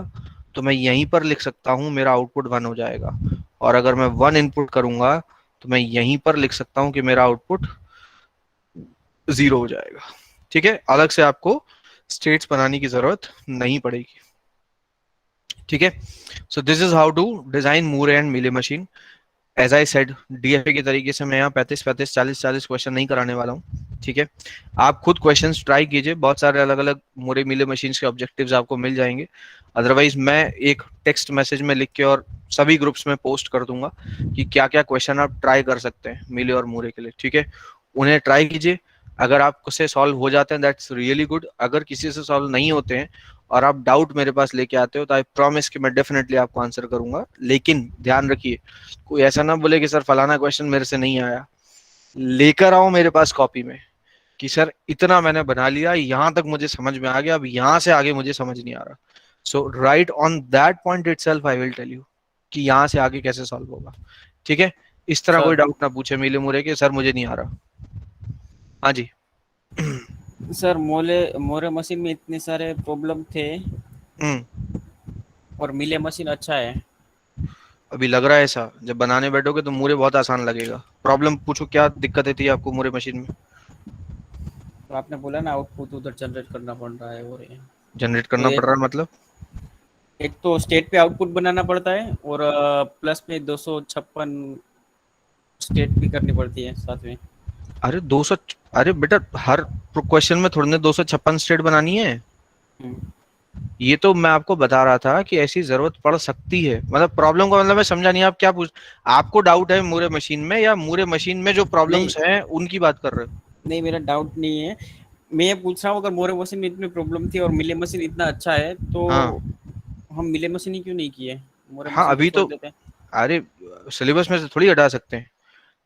तो मैं यहीं पर लिख सकता हूँ मेरा आउटपुट 1 हो जाएगा, और अगर मैं 1 इनपुट करूंगा तो मैं यहीं पर लिख सकता हूँ कि मेरा आउटपुट 0 हो जाएगा, ठीक है? अलग से आपको स्टेट्स बनाने की जरूरत नहीं पड़ेगी, ठीक है? So this is how to design Moore and Mealy machine. As I said, DFA के तरीके से मैं यहाँ 35-35, 40-40 क्वेश्चन नहीं कराने वाला हूँ, ठीक है? आप खुद क्वेश्चंस ट्राई कीजिए, बहुत सारे अलग अलग मूरे मीले मशीन्स के ऑब्जेक्टिव्स आपको मिल जाएंगे। अदरवाइज मैं एक टेक्स्ट मैसेज में लिख के और सभी ग्रुप्स में पोस्ट कर दूंगा कि क्या क्या क्वेश्चन आप ट्राई कर सकते हैं मीले और मूरे के लिए, ठीक है? उन्हें ट्राई कीजिए, अगर आपसे सॉल्व हो जाते हैं दैट्स रियली गुड, अगर किसी से सॉल्व नहीं होते हैं और आप डाउट मेरे पास लेके आते हो तो आई प्रॉमिस कि मैं डेफिनेटली आपको आंसर करूंगा। लेकिन ध्यान रखिए, कोई ऐसा ना बोले कि सर फलाना क्वेश्चन मेरे से नहीं आया, लेकर आओ मेरे पास कॉपी में कि सर इतना मैंने बना लिया, यहां तक मुझे समझ में आ गया, अब यहां से आगे मुझे समझ नहीं आ रहा। So right on that point itself I will tell you कि यहाँ से आगे कैसे सॉल्व होगा, ठीक है? इस तरह सर। कोई डाउट ना पूछे मिले मुरे के सर मुझे नहीं आ रहा। हाँ जी। सर मोरे मशीन में इतने सारे प्रॉब्लम थे और मिले मशीन अच्छा है। अभी लग रहा है ऐसा, जब बनाने बैठोगे तो मूरे बहुत आसान लगेगा। प्रॉब्लम पूछो, क्या दिक्कत थी आपको मूरे मशीन में? तो आपने बोला ना आउटपुट उधर जनरेट करना पड़ रहा है, और जनरेट करना पड़ रहा है मतलब? एक तो स्टेट पे आउटपुट बनाना पड़ता है, और प्लस में 256 स्टेट भी करनी पड़ती है साथ में। अरे 200, अरे बेटा हर क्वेश्चन में थोड़ी ना 256 स्टेट बनानी है। ये तो मैं आपको बता रहा था कि ऐसी जरूरत पड़ सकती है, मतलब प्रॉब्लम का मतलब मैं समझा नहीं, आप क्या पूछ, आपको डाउट है मूरे मशीन में या मूरे मशीन में जो प्रॉब्लम्स हैं उनकी बात कर रहे हो? नहीं, मेरा डाउट नहीं है, मैं ये पूछ रहा हूँ अगर मोरे मशीन में इतनी प्रॉब्लम थी और मिले मशीन इतना अच्छा है तो हाँ। हम मिले मशीन ही क्यों नहीं किए? मोरे हाँ मशीन अभी छोड़ तो, देते हैं। अरे सिलेबस में से थोड़ी हटा सकते हैं।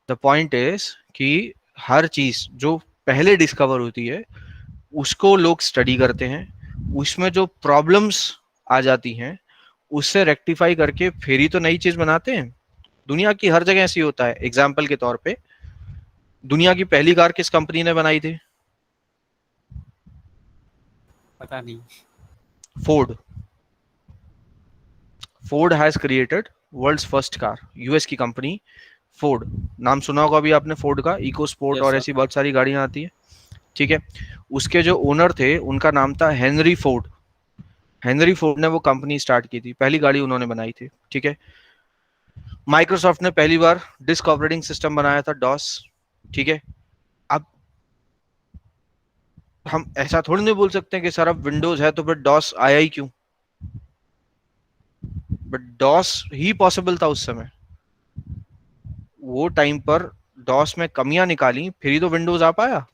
द पॉइंट इज कि हर चीज जो पहले डिस्कवर होती है उसको लोग स्टडी करते हैं, उसमें जो प्रॉब्लम्स आ जाती हैं उससे रेक्टिफाई करके फिर ही तो नई चीज बनाते हैं। दुनिया की हर जगह ऐसी होता है। एग्जाम्पल के तौर पे, दुनिया की पहली कार किस कंपनी ने बनाई थी? पता नहीं। Ford. Ford has created world's first car. US की कंपनी फोर्ड, नाम सुना होगा अभी आपने फोर्ड का, इको स्पोर्ट Yes, और sir. ऐसी बहुत सारी गाड़ियां आती है, ठीक है। उसके जो ओनर थे उनका नाम था हेनरी फोर्ड। हेनरी फोर्ड ने वो कंपनी स्टार्ट की थी, पहली गाड़ी उन्होंने बनाई थी, ठीक है। माइक्रोसॉफ्ट ने पहली बार डिस्क ऑपरेटिंग सिस्टम बनाया था, डॉस, ठीक है। अब हम ऐसा थोड़ी नहीं बोल सकते कि सर अब विंडोज है तो फिर डॉस आया ही क्यों, बट डॉस ही पॉसिबल था उस समय। वो टाइम पर डॉस में कमियां निकाली, फिर ही तो विंडोज आ पाया।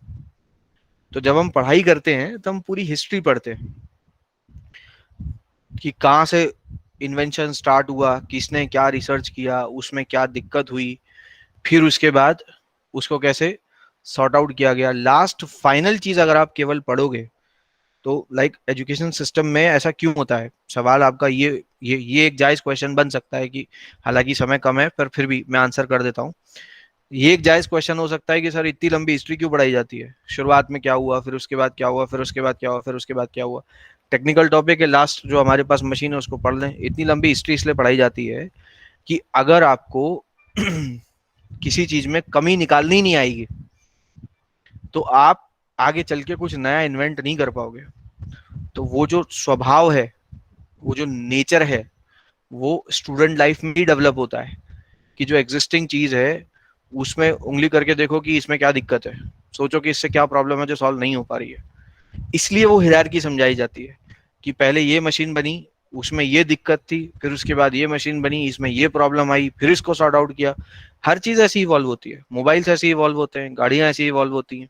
तो जब हम पढ़ाई करते हैं तो हम पूरी हिस्ट्री पढ़ते हैं कि कहाँ से इन्वेंशन स्टार्ट हुआ, किसने क्या रिसर्च किया, उसमें क्या दिक्कत हुई, फिर उसके बाद उसको कैसे सॉर्ट आउट किया गया। लास्ट फाइनल चीज अगर आप केवल पढ़ोगे तो लाइक एजुकेशन सिस्टम में ऐसा क्यों होता है, सवाल आपका ये एक जायज क्वेश्चन बन सकता है कि, हालांकि समय कम है पर फिर भी मैं आंसर कर देता हूँ। ये एक जायज क्वेश्चन हो सकता है कि सर इतनी लंबी हिस्ट्री क्यों पढ़ाई जाती है, शुरुआत में क्या हुआ, फिर उसके बाद क्या हुआ, फिर उसके बाद क्या हुआ, फिर उसके बाद क्या हुआ। टेक्निकल टॉपिक है, लास्ट जो हमारे पास मशीन है उसको पढ़ लें। इतनी लंबी हिस्ट्री इसलिए पढ़ाई जाती है कि अगर आपको किसी चीज में कमी निकालनी नहीं आएगी तो आप आगे चल के कुछ नया इन्वेंट नहीं कर पाओगे। तो वो जो स्वभाव है, वो जो नेचर है, वो स्टूडेंट लाइफ में ही डेवलप होता है कि जो एग्जिस्टिंग चीज है उसमें उंगली करके देखो कि इसमें क्या दिक्कत है, सोचो कि इससे क्या प्रॉब्लम है जो सॉल्व नहीं हो पा रही है। इसलिए वो हिरार्की समझाई जाती है कि पहले ये मशीन बनी, उसमें ये दिक्कत थी, फिर उसके बाद ये मशीन बनी, इसमें ये प्रॉब्लम आई, फिर इसको सॉर्ट आउट किया। हर चीज ऐसी इवॉल्व होती है, मोबाइल्स ऐसे इवॉल्व होते हैं, गाड़ियां ऐसी इवॉल्व होती हैं।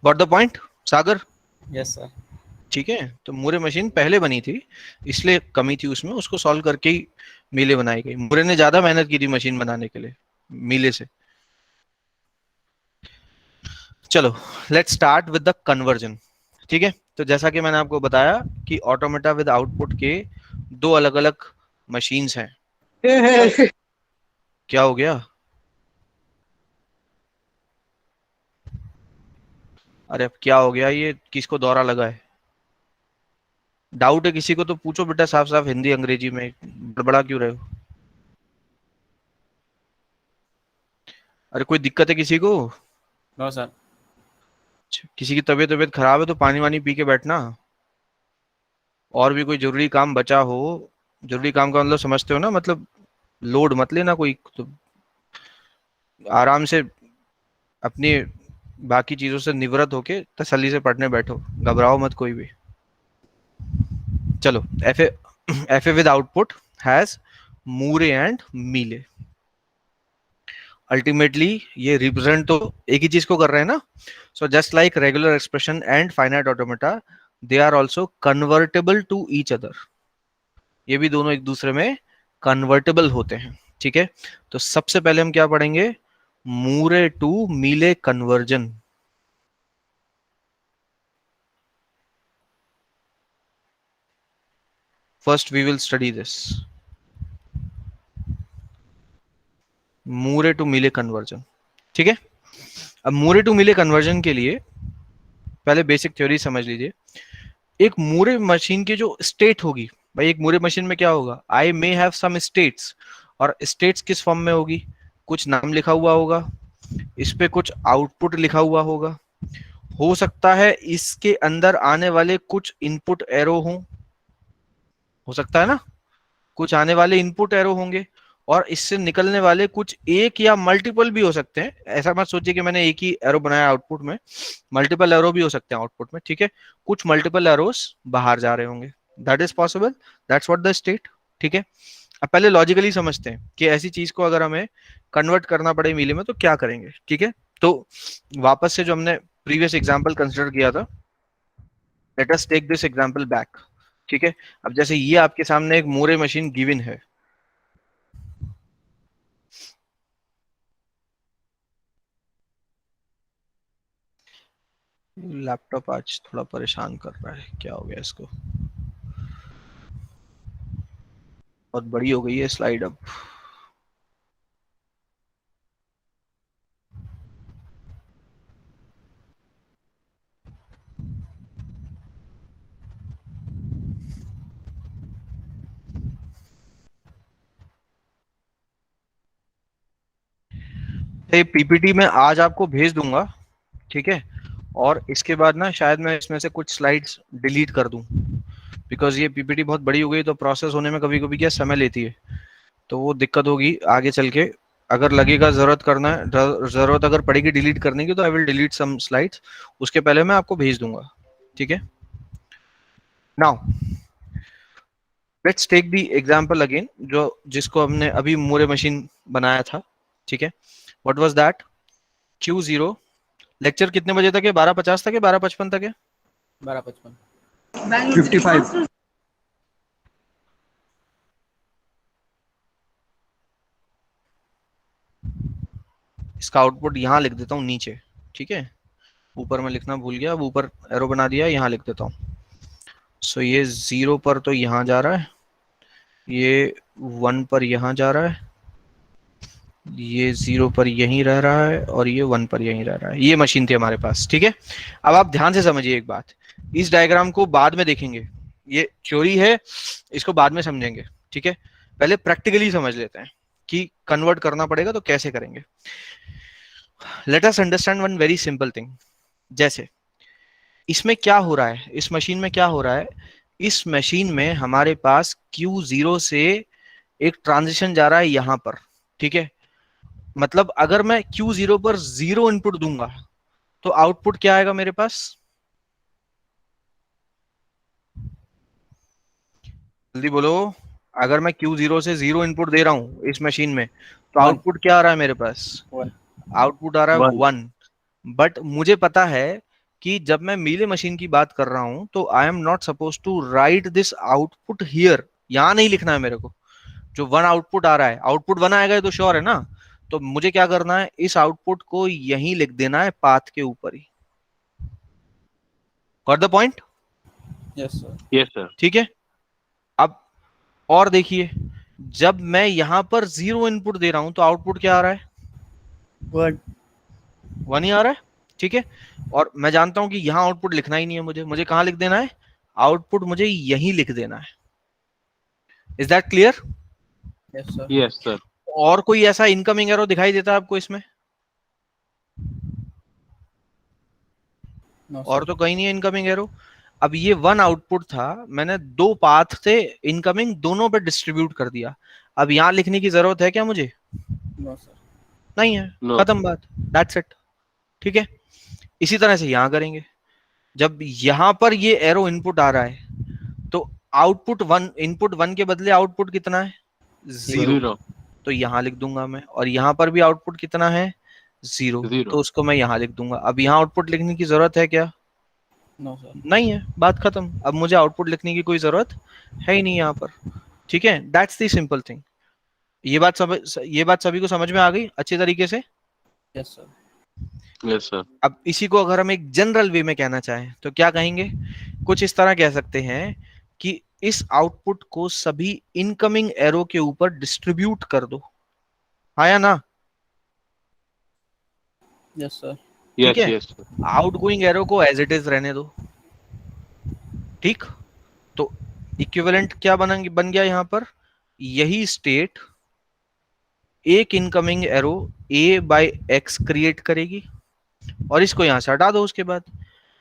Got the point Sagar? Yes, sir. ठीक है, तो मूरे मशीन पहले बनी थी, इसलिए कमी थी उसमें, उसको सॉल्व करके ही मीले बनाई गई। मूरे ने ज्यादा मेहनत की थी मशीन बनाने के लिए मीले से। चलो let's start with the conversion, ठीक है। तो जैसा कि मैंने आपको बताया कि ऑटोमेटा विद आउटपुट के दो अलग अलग मशीन्स हैं। क्या हो गया? अरे अब क्या हो गया, ये किसको दौरा लगा है? डाउट है किसी को तो पूछो बेटा, साफ साफ हिंदी अंग्रेजी में, बड़बड़ा क्यों रहे हो? अरे कोई दिक्कत है किसी को? No, sir. किसी की तबीयत तबीयत खराब है तो पानी वानी पी के बैठना। और भी कोई जरूरी काम बचा हो, जरूरी काम का मतलब समझते हो ना, मतलब लोड मत लेना कोई तो, आराम से अपनी बाकी चीजों से निवृत्त होके तसल्ली से पढ़ने बैठो, घबराओ मत कोई भी। चलो, F A with output has Moore and Mealy. Ultimately ये रिप्रेजेंट तो एक ही चीज को कर रहे हैं ना। So just like regular expression and finite automata, they are also convertible to each other. ये भी दोनों एक दूसरे में कन्वर्टेबल होते हैं, ठीक है। तो सबसे पहले हम क्या पढ़ेंगे? Moore to Mealy conversion. First we will study this Moore to Mealy conversion, ठीक है। अब मूरे टू मीले कन्वर्जन के लिए पहले बेसिक थ्योरी समझ लीजिए। एक मूरे मशीन की जो स्टेट होगी, भाई एक मूरे मशीन में क्या होगा, आई मे हैव सम स्टेट्स, और स्टेट्स किस फॉर्म में होगी? कुछ नाम लिखा हुआ होगा, इस पे कुछ आउटपुट लिखा हुआ होगा, हो सकता है इसके अंदर आने वाले कुछ इनपुट एरो हो सकता है ना, कुछ आने वाले इनपुट एरो होंगे, और इससे निकलने वाले कुछ एक या मल्टीपल भी हो सकते हैं। ऐसा मत सोचिए कि मैंने एक ही एरो बनाया आउटपुट में, मल्टीपल एरो भी हो सकते हैं आउटपुट में, ठीक है। कुछ मल्टीपल एरोस बाहर जा रहे होंगे, that is possible, that's what the state, ठीक है। अब पहले लॉजिकली समझते हैं कि ऐसी चीज को अगर हमें कन्वर्ट करना पड़े मीले में तो क्या करेंगे, ठीक है। तो वापस से जो हमने प्रीवियस एग्जाम्पल कंसिडर किया था, let us take this example back, ठीक है। अब जैसे ये आपके सामने एक मूरे मशीन गिवन है, लैपटॉप आज थोड़ा परेशान कर रहा है, क्या हो गया इसको? बहुत बड़ी हो गई है स्लाइड अब। ये पीपीटी में आज आपको भेज दूंगा, ठीक है। और इसके बाद ना शायद मैं इसमें से कुछ स्लाइड्स डिलीट कर दूं, बिकॉज ये पीपीटी बहुत बड़ी हो गई तो प्रोसेस होने में कभी कभी क्या समय लेती है, तो वो दिक्कत होगी आगे चल के। अगर लगेगा जरूरत करना है, जरूरत अगर पड़ेगी डिलीट करने की, तो I will delete some slides, उसके पहले मैं आपको भेज दूंगा, ठीक है। Now let's take the example again, जिसको हमने अभी मूरे मशीन बनाया था, ठीक है। What was that? Q0। Lecture कितने बजे तक है? 12:50 तक है, 12:55 तक है? 12:55। 55। इसका आउटपुट यहाँ लिख देता हूँ नीचे, ठीक है। ऊपर में लिखना भूल गया, अब ऊपर एरो बना दिया, यहाँ लिख देता हूँ। सो ये 0 पर तो यहाँ जा रहा है, ये 1 पर यहाँ जा रहा है, ये 0 पर यहीं रह रहा है, और ये 1 पर यहीं रह रहा है। ये मशीन थी हमारे पास, ठीक है। अब आप ध्यान से समझिए एक बात, इस डायग्राम को बाद में देखेंगे, ये थ्योरी है, इसको बाद में समझेंगे, ठीक है। पहले प्रैक्टिकली समझ लेते हैं कि कन्वर्ट करना पड़ेगा तो कैसे करेंगे। Let us understand one very simple thing. जैसे इसमें क्या हो रहा है, इस मशीन में क्या हो रहा है, इस मशीन में हमारे पास Q0 से एक ट्रांजिशन जा रहा है यहां पर, ठीक है। मतलब अगर मैं Q0 पर 0 इनपुट दूंगा तो आउटपुट क्या आएगा मेरे पास? जल्दी बोलो। अगर मैं Q0 से 0 इनपुट दे रहा हूं इस मशीन में, तो आउटपुट क्या आ रहा है मेरे पास? 1। आउटपुट आ रहा है 1। बट मुझे पता है कि जब मैं मीले मशीन की बात कर रहा हूं तो I am not suppose to write this output here, यहां नहीं लिखना है मेरे को। जो 1 आउटपुट आ रहा है, आउटपुट 1 आएगा, तो श्योर है ना। तो मुझे क्या करना है, इस आउटपुट को यहीं लिख देना है, पाथ के ऊपर ही। Got the point? Yes sir. Yes, sir. ठीक है। अब और देखिए, जब मैं यहां पर 0 इनपुट दे रहा हूं तो आउटपुट क्या आ रहा है? 1 ही आ रहा है, ठीक है। और मैं जानता हूं कि यहां आउटपुट लिखना ही नहीं है, मुझे कहां लिख देना है? आउटपुट मुझे यहीं लिख देना है। Is that clear? Yes sir. Yes, sir. और कोई ऐसा इनकमिंग एरो दिखाई देता है आपको इसमें? नो और सर। तो कहीं नहीं है इनकमिंग एरो। अब ये 1 आउटपुट था, मैंने 2 पाथ थे इनकमिंग, दोनों पे डिस्ट्रीब्यूट कर दिया। अब यहां लिखने की जरूरत है क्या मुझे? No sir. नहीं है, No. खत्म बात, दैट्स इट, ठीक है। इसी तरह से यहां करेंगे। जब यहां पर ये एरो इनपुट आ रहा है तो आउटपुट 1, इनपुट 1 के बदले आउटपुट कितना है? 0। 0. तो यहां लिख दूंगा मैं। और यहां पर भी आउटपुट कितना है? 0। 0. तो उसको मैं यहां लिख दूंगा। अब यहां आउटपुट लिखने की जरूरत है क्या? No sir. नहीं है, बात खत्म। अब मुझे आउटपुट लिखने की कोई जरूरत है ही नहीं यहाँ पर, ठीक है। That's the simple thing. ये बात सभी को समझ में आ गई अच्छे तरीके से? Yes sir. Yes, sir. अब इसी को अगर हम एक जनरल वे में कहना चाहें तो क्या कहेंगे? कुछ इस तरह कह सकते हैं कि इस आउटपुट को सभी इनकमिंग एरो के ऊपर डिस्ट्रीब्यूट कर दो। हाँ या ना? Yes sir. Yes, ठीक है। yes, sir. आउटगोइंग एरो को एज इट इज रहने दो, ठीक। तो इक्विवेलेंट क्या बन गया यहाँ पर? यही स्टेट एक incoming arrow a by x create करेगी, और इसको यहां से हटा दो। उसके बाद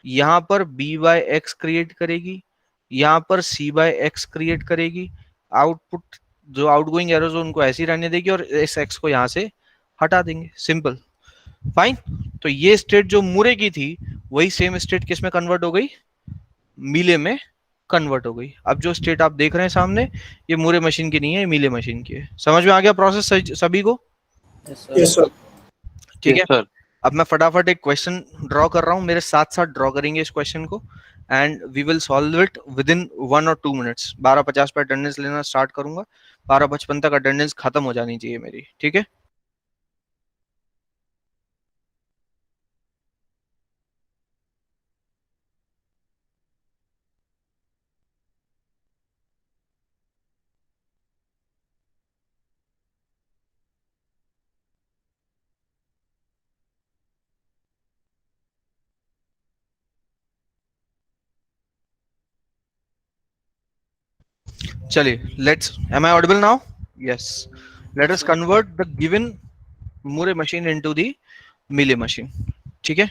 यहां पर b बाय x क्रिएट करेगी, यहां पर c बाय x क्रिएट करेगी। आउटपुट जो आउटगोइंग एरोज उनको ऐसे ही रहने देगी, और इस x को यहां से हटा देंगे। Simple, fine. तो ये स्टेट जो मूरे की थी वही सेम स्टेट किस में कन्वर्ट हो गई? मीले में कन्वर्ट हो गई। अब जो स्टेट आप देख रहे हैं सामने, ये मूरे मशीन की नहीं है, ये मीले मशीन की है। समझ में आ गया प्रोसेस सभी को? Yes sir. ठीक Yes, है। sir. अब मैं फटाफट एक क्वेश्चन ड्रॉ कर रहा हूं, मेरे साथ साथ ड्रॉ करेंगे इस क्वेश्चन को, and we will solve it within 1 और 2 मिनट्स। 12:50 पर अटेंडेंस लेना स्टार्ट करूंगा, 12:55 तक अटेंडेंस खत्म हो जानी चाहिए मेरी, ठीक है। चलिए, am I audible now? Yes. Let us convert the given Moore machine into the मिले मशीन। ठीक है,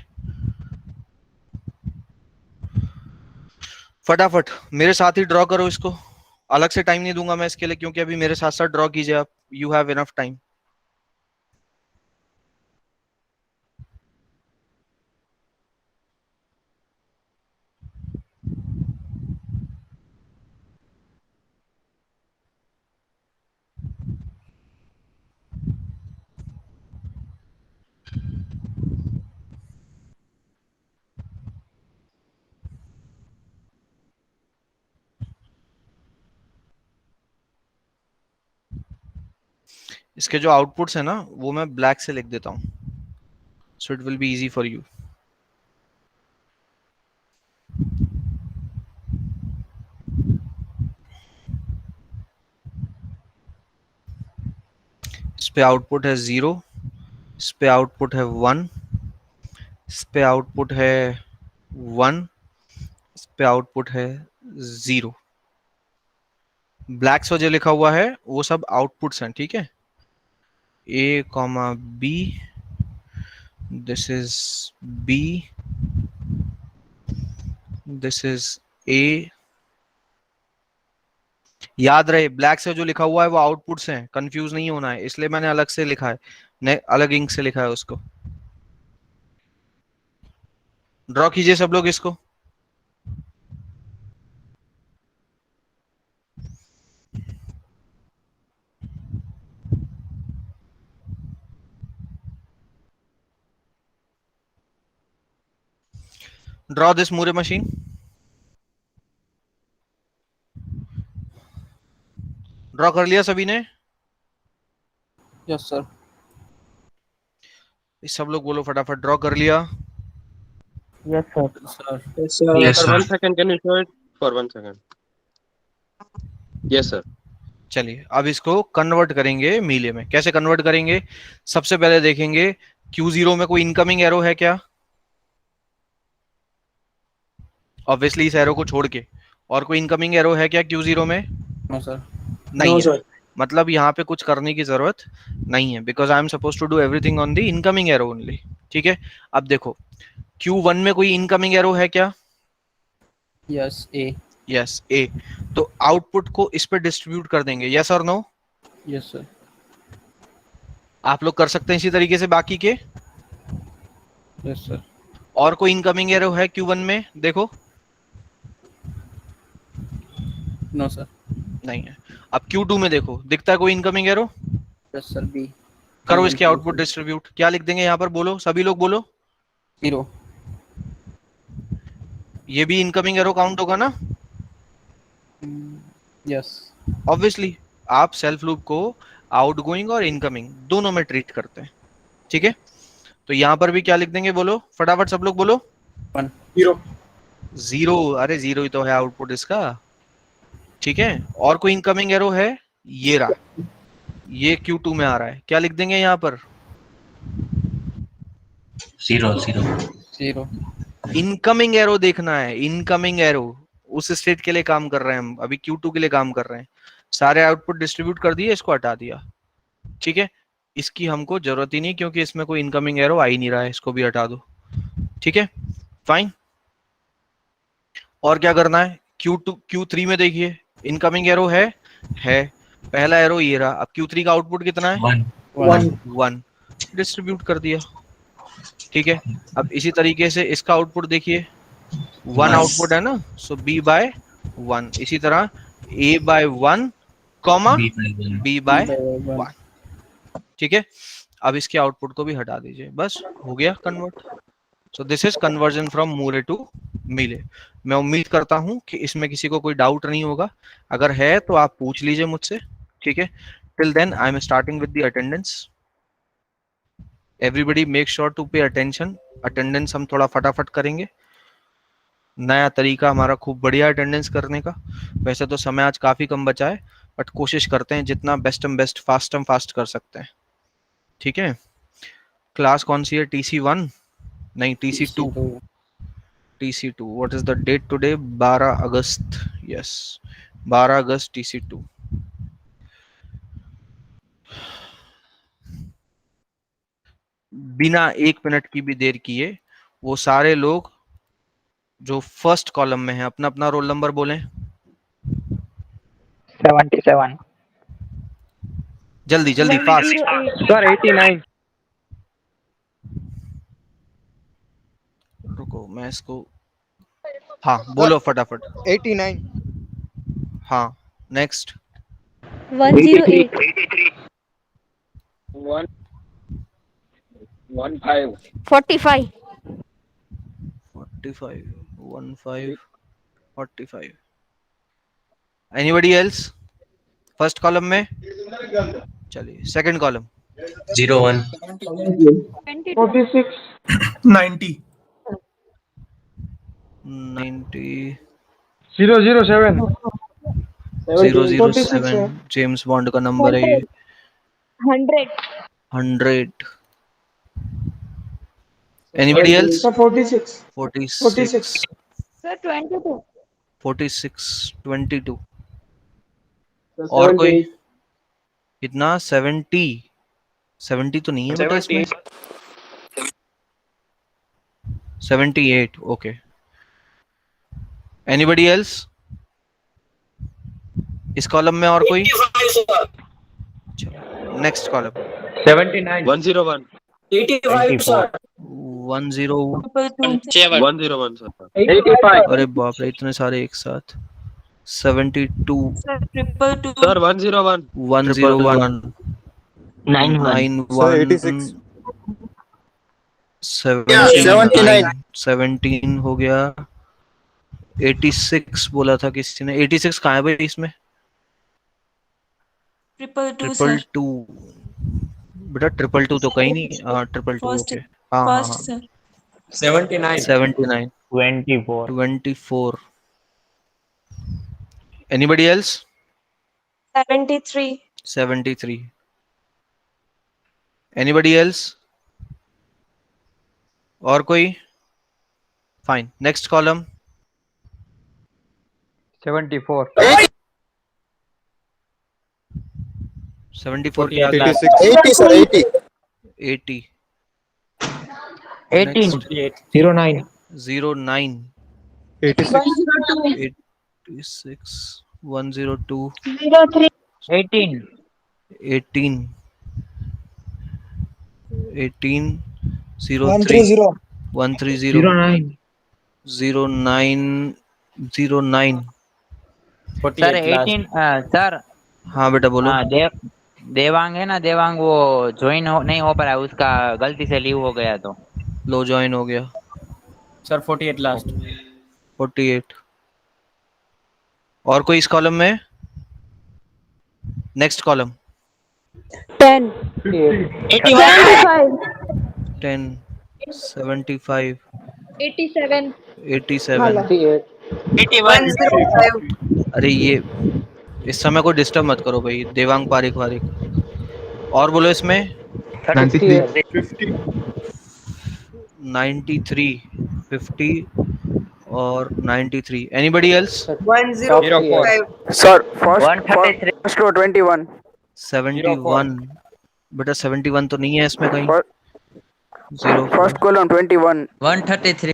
फटाफट मेरे साथ ही ड्रॉ करो इसको। अलग से टाइम नहीं दूंगा मैं इसके लिए, क्योंकि अभी मेरे साथ साथ ड्रॉ कीजिए आप, यू हैव इनफ टाइम। इसके जो आउटपुट्स है ना वो मैं ब्लैक से लिख देता हूं, so it will be easy for you. इस पे आउटपुट है 0, इस पे आउटपुट है 1, इस पे आउटपुट है 1, इस पे आउटपुट है 0। ब्लैक से जो लिखा हुआ है वो सब आउटपुट्स हैं। ठीक है, A comma B, this is B, this is A। याद रहे ब्लैक से जो लिखा हुआ है वो आउटपुट्स हैं, कंफ्यूज नहीं होना है, इसलिए मैंने अलग से लिखा है, अलग इंक से लिखा है उसको। ड्रॉ कीजिए सब लोग इसको। Draw this Moore machine. Draw कर लिया सभी ने? Yes sir. सब लोग बोलो फटाफट, ड्रॉ कर लिया? Yes sir. Sir Yes, sir. Yes, Sir, sir. 1 second. Can you show it for 1 second? Yes, sir. चलिए अब इसको कन्वर्ट करेंगे मीले में। कैसे कन्वर्ट करेंगे? सबसे पहले देखेंगे Q0 में कोई इनकमिंग एरो है क्या? ऑब्वियसली इस एरो को छोड़ के और कोई इनकमिंग एरो है क्या Q0 में? No sir. नहीं No, है। sir. मतलब यहाँ पे कुछ करने की जरूरत नहीं है, because I am suppose to do everything on the incoming arrow only. ठीक है, अब देखो Q1 में कोई इनकमिंग एरो है क्या? यस ए। यस ए। तो आउटपुट को इस पे डिस्ट्रीब्यूट कर देंगे, यस और नो? Yes sir. आप लोग कर सकते हैं इसी तरीके से बाकी के। Yes sir. और कोई इनकमिंग एरो है Q1 में? देखो नो सर। नहीं है। अब Q2 में देखो, दिखता है कोई incoming arrow? Yes sir B. करो इसके आउटपुट डिस्ट्रीब्यूट। क्या लिख देंगे यहाँ पर? बोलो सभी लोग बोलो। 0। ये भी इनकमिंग एरो काउंट होगा ना? यस। ऑब्वियसली आप सेल्फ लूप को आउटगोइंग और इनकमिंग दोनों में ट्रीट करते हैं। ठीक है, तो यहाँ पर भी क्या लिख देंगे? बोलो फटाफट सब लोग बोलो। 1। 0. 0। अरे 0 ही तो है आउटपुट इसका। ठीक है, और कोई इनकमिंग एरो है? ये रहा, ये Q2 में आ रहा है। क्या लिख देंगे यहाँ पर? 0 0 0। इनकमिंग एरो देखना है, इनकमिंग एरो उस स्टेट के लिए काम कर रहे हैं हम, अभी Q2 के लिए काम कर रहे हैं। सारे आउटपुट डिस्ट्रीब्यूट कर दिए, इसको हटा दिया। ठीक है, इसकी हमको जरूरत ही नहीं क्योंकि इसमें कोई इनकमिंग एरो आ ही नहीं रहा है, इसको भी हटा दो। ठीक है, फाइन। और क्या करना है? Q3 में देखिए इनकमिंग एरो है पहला एरो ये रहा। अब Q3 का आउटपुट कितना है? 1 1. 1। डिस्ट्रीब्यूट कर दिया। ठीक है, अब इसी तरीके से इसका आउटपुट देखिए, 1 आउटपुट है ना, सो B by 1। इसी तरह A by 1 comma B by 1। ठीक है, अब इसके आउटपुट को भी हटा दीजिए, बस हो गया convert. So this is conversion from मूले टू मीले। मैं उम्मीद करता हूं कि इसमें किसी को कोई डाउट नहीं होगा, अगर है तो आप पूछ लीजिए मुझसे। ठीक है, till then I am starting with the attendance. Everybody make sure to pay attention. Attendance हम थोड़ा फटाफट करेंगे, नया तरीका हमारा खूब बढ़िया अटेंडेंस करने का। वैसे तो समय आज काफी कम बचा है, बट कोशिश करते हैं जितना बेस्ट फास्ट कर सकते हैं। ठीक है, क्लास कौन सी है? TC1 नहीं TC2। TC2 what is the date today? 12 August. Yes 12 August TC2। बिना 1 मिनट की भी देर किए वो सारे लोग जो फर्स्ट कॉलम में है अपना अपना रोल नंबर बोलें 77. जल्दी जल्दी फास्ट 108. Sir, 89. रुको मैं इसको हाँ बोलो फटाफट 89. हाँ next 108. 45. 45 15 45 anybody else first column में चलिए सेकंड कॉलम 01 22. 90 90 007. 007 जेम्स बॉन्ड का नंबर है ये 100. 100 एनीबॉडी एल्स 46. 46 Sir, 22. 46 22 और कोई कितना 70 70 तो नहीं है बेटा इसमें 78 ओके एनीबॉडी एल्स इस कॉलम में और कोई नेक्स्ट कॉलम 79 101 85, sir. 10 101 sir. 85. अरे बाप रे इतने सारे एक साथ 72 Sir 101 101 91 79 17 हो गया 86 बोला था किसी ने 86 कहाँ है भाई इसमें 222 बेटा 222 तो कहीं नहीं हाँ 222 ओके हाँ हाँ हाँ 79 79 24. 24 anybody else 73. 73 anybody else और कोई फाइन नेक्स्ट कॉलम 74. 74 क्या 80, sir. 80. 80 18. Next, 09. 09 86. 86 102 03. 18. 18 18 03 130. 130 09. 09 09 सर 18. सर हाँ बेटा बोलो देवांग है ना देवांग वो ज्वाइन नहीं हो पा रहा है उसका गलती से लीव हो गया तो लो ज्वाइन हो गया सर 48 लास्ट 48 और कोई इस कॉलम में नेक्स्ट कॉलम 10. 75. 10 75 87. 87 अरे ये इस समय को डिस्टर्ब मत करो भाई देवांग पारिक वारिक और बोलो इसमें 93 50 और 93 anybody else 105. Sir, first row 21. 71 बेटा 71 तो नहीं है इसमें कहीं zero First column 21. 133.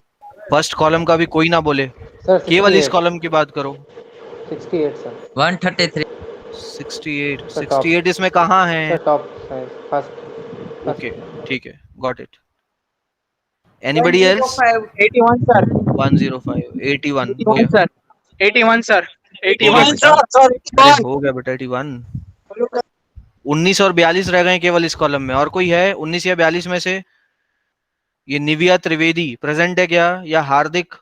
First column का भी कोई ना बोले केवल इस कॉलम की बात करो 68 सर 133. 68 68 इसमें कहाँ है टॉप फर्स्ट ओके ठीक है got it anybody else 81 sir 105 81 हो गया सर 81 सर हो गया बेटा अरे हो गया बेटा 81 19 और 42 रह गए केवल इस कॉलम में और कोई है 19 या 42 में से ये निविया त्रिवेदी प्रेजेंट है क्या या हार्दिक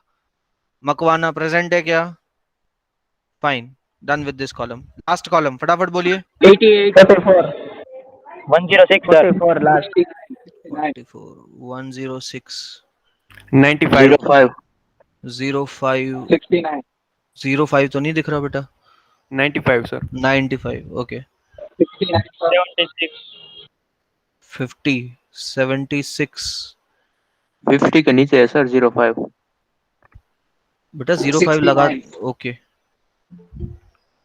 मकवाना प्रेजेंट है क्या fine done with this column last column फटाफट बोलिए 88 44 106 सर 44 लास्ट 44 106 95 05 05 69 05 तो नहीं दिख रहा बेटा 95 सर 95 ओके 76 50 76 50 के नीचे है सर 05 बेटा 05 लगा ओके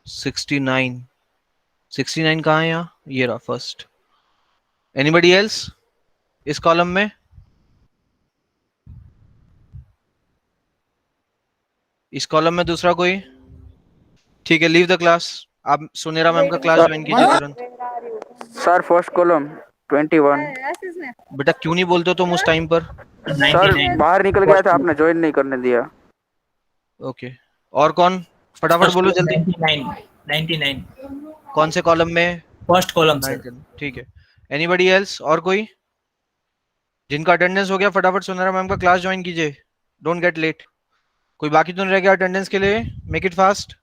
69 69 कहाँ है यहाँ ये रहा फर्स्ट एनीबॉडी एल्स इस कॉलम में? इस कॉलम में दूसरा कोई? ठीक है, लीव द क्लास। आप सुनेरा मैम का क्लास ज्वाइन कीजिए तुरंत। Sir first column 21। बेटा क्यों नहीं बोलते हो तुम उस टाइम पर? सर बाहर निकल गया था, आपने ज्वाइन नहीं करने दिया। ओके, और कौन? फटाफट बोलो जल्दी। 99 कौन से कॉलम में? फर्स्ट कॉलम से। ठीक है, एनीबडी एल्स? और कोई जिनका अटेंडेंस हो गया फटाफट सुनेरा मैम का क्लास ज्वाइन कीजिए, डोंट गेट लेट। कोई बाकी तो नहीं रह गया अटेंडेंस के लिए? Make it fast.